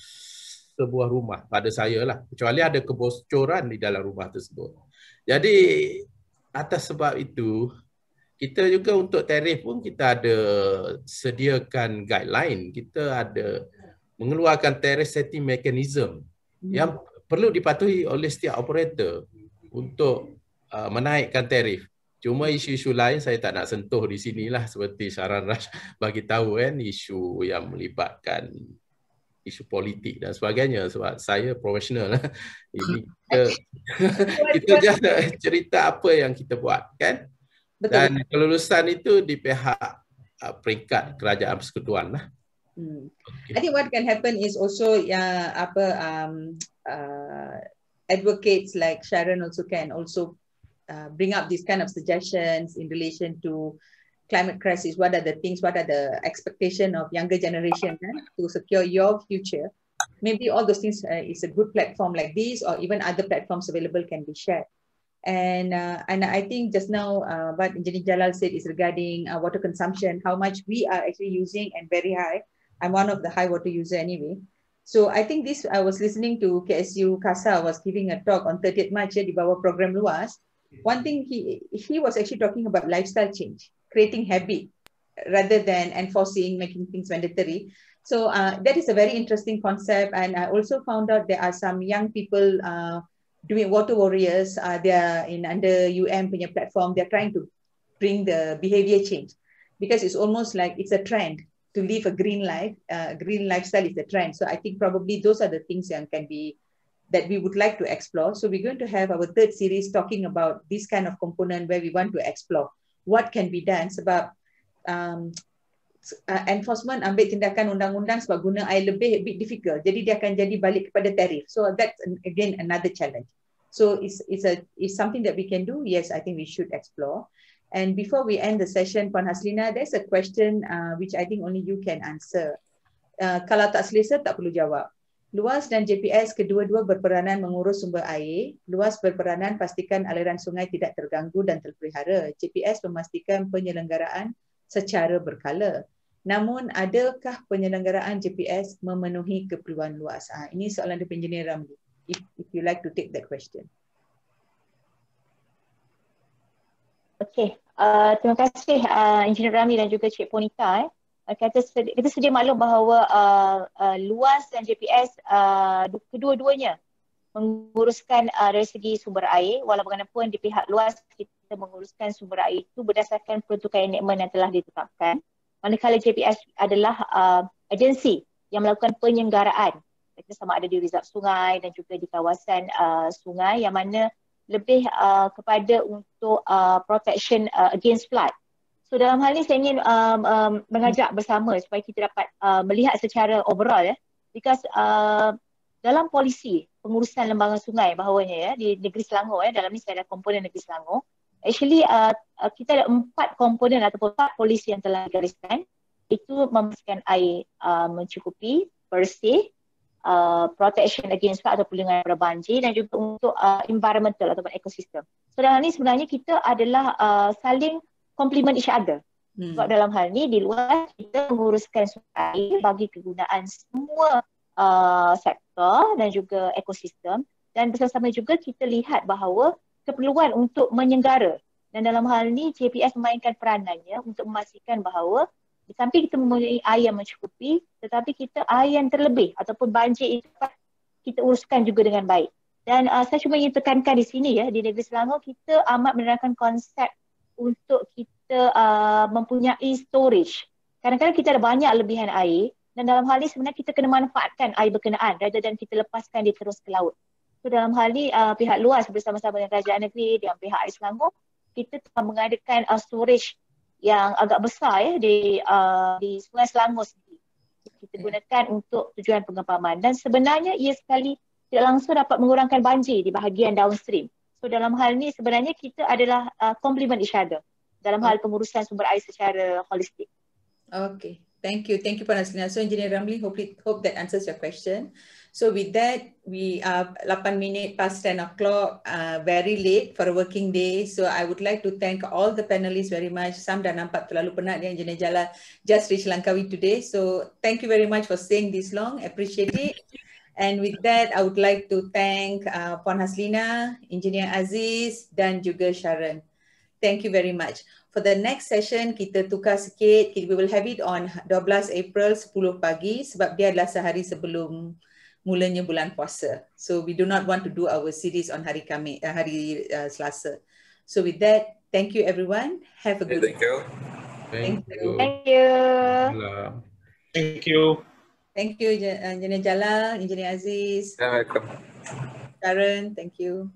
sebuah rumah pada saya lah, kecuali ada kebocoran di dalam rumah tersebut. Jadi atas sebab itu kita juga untuk tarif pun kita ada sediakan guideline, kita ada mengeluarkan tarif setting mechanism yang perlu dipatuhi oleh setiap operator untuk menaikkan tarif. Cuma isu-isu lain saya tak nak sentuh di sinilah, seperti Sharon Rush bagi tahu kan, isu yang melibatkan isu politik dan sebagainya, sebab saya profesional. Ini kita just cerita apa yang kita buat kan. Betul. Dan kelulusan itu di pihak peringkat kerajaan persekutuan lah. Okay. I think what can happen is also advocates like Sharon also can also bring up these kind of suggestions in relation to climate crisis. What are the things, what are the expectation of younger generation to secure your future? Maybe all those things is a good platform like this, or even other platforms available can be shared. And I think just now what Engineer Jalal said is regarding water consumption, how much we are actually using, and very high. I'm one of the high water user anyway. So I think this, I was listening to KSU Kasa was giving a talk on 30th March di bawah program luas. One thing he was actually talking about lifestyle change, creating habit rather than enforcing, making things mandatory. So that is a very interesting concept. And I also found out there are some young people doing water warriors. They are under punya platform. They're trying to bring the behavior change, because it's almost like it's a trend to live a green life. Green lifestyle is the trend. So I think probably those are the things that we would like to explore. So we're going to have our third series talking about this kind of component where we want to explore what can be done. Sebab enforcement ambil tindakan undang-undang sebab guna air lebih a bit difficult. Jadi dia akan jadi balik kepada tarif. So that's again another challenge. So it's something that we can do. Yes, I think we should explore. And before we end the session, Puan Haslina, there's a question which I think only you can answer. Kalau tak selesa, tak perlu jawab. Luas dan JPS kedua-dua berperanan mengurus sumber air. Luas berperanan pastikan aliran sungai tidak terganggu dan terpelihara. JPS memastikan penyelenggaraan secara berkala. Namun, adakah penyelenggaraan JPS memenuhi keperluan luas? Ini soalan dari Engineer Ramli. If you like to take that question. Okay, Terima kasih Engineer Ramli dan juga Cik Ponita. Kita sedia maklum bahawa LUAS dan JPS kedua-duanya menguruskan dari segi sumber air, walau bagaimanapun di pihak LUAS kita menguruskan sumber air itu berdasarkan peruntukan enakmen yang telah ditetapkan. Manakala JPS adalah agensi yang melakukan penyelenggaraan, sama ada di rizab sungai dan juga di kawasan sungai yang mana lebih kepada untuk protection against flood. So dalam hal ini saya ingin mengajak bersama supaya kita dapat melihat secara overall because dalam polisi pengurusan lembaga sungai bahawanya di negeri Selangor dalam ni saya ada komponen negeri Selangor. Actually kita ada 4 komponen ataupun 4 polisi yang telah digariskan. Itu memastikan air mencukupi, bersih, protection against flood atau perlindungan daripada banjir dan juga untuk environmental ataupun ekosistem. So dalam ni sebenarnya kita adalah saling complement each other. Sebab dalam hal ni di luar kita menguruskan sumber air bagi kegunaan semua sektor dan juga ekosistem, dan bersama-sama juga kita lihat bahawa keperluan untuk menyenggara, dan dalam hal ni JPS memainkan peranannya untuk memastikan bahawa di samping kita mempunyai air yang mencukupi, tetapi kita air yang terlebih ataupun banjir itu kita uruskan juga dengan baik. Dan saya cuma ingin tekankan di sini di negeri Selangor kita amat menerapkan konsep untuk kita mempunyai storage. Kadang-kadang kita ada banyak lebihan air, dan dalam hal ini sebenarnya kita kena manfaatkan air berkenaan rather than kita lepaskan dia terus ke laut. So dalam hal ini pihak luas bersama-sama dengan kerajaan negeri dengan pihak Air Selangor, kita telah mengadakan storage yang agak besar di Sungai Selangor sendiri. Kita gunakan untuk tujuan pengepaman, dan sebenarnya ia sekali tidak langsung dapat mengurangkan banjir di bahagian downstream. So dalam hal ini sebenarnya kita adalah complement each other dalam hal pengurusan sumber air secara holistik. Okay. Thank you, Puan Haslina. So Engineer Ramli, hope that answers your question. So with that, we are 8 minutes past 10 o'clock, very late for a working day. So I would like to thank all the panelists very much. Sam dah nampak terlalu penat Engineer Jala just reached Langkawi today. So thank you very much for staying this long, appreciate it. And with that, I would like to thank Puan Haslina, Engineer Aziz dan juga Sharon. Thank you very much. For the next session, kita tukar sikit. We will have it on 12 April 10 pagi sebab dia adalah sehari sebelum mulanya bulan puasa. So we do not want to do our series on hari Selasa. So with that, thank you everyone. Have a good Thank you. Thank you. Thank you. Thank you, Engineer Jalal, Engineer Aziz. Welcome. Sharon, thank you.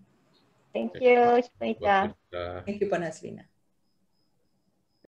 Thank you, Cik Ponita. Thank you, Puan Haslina.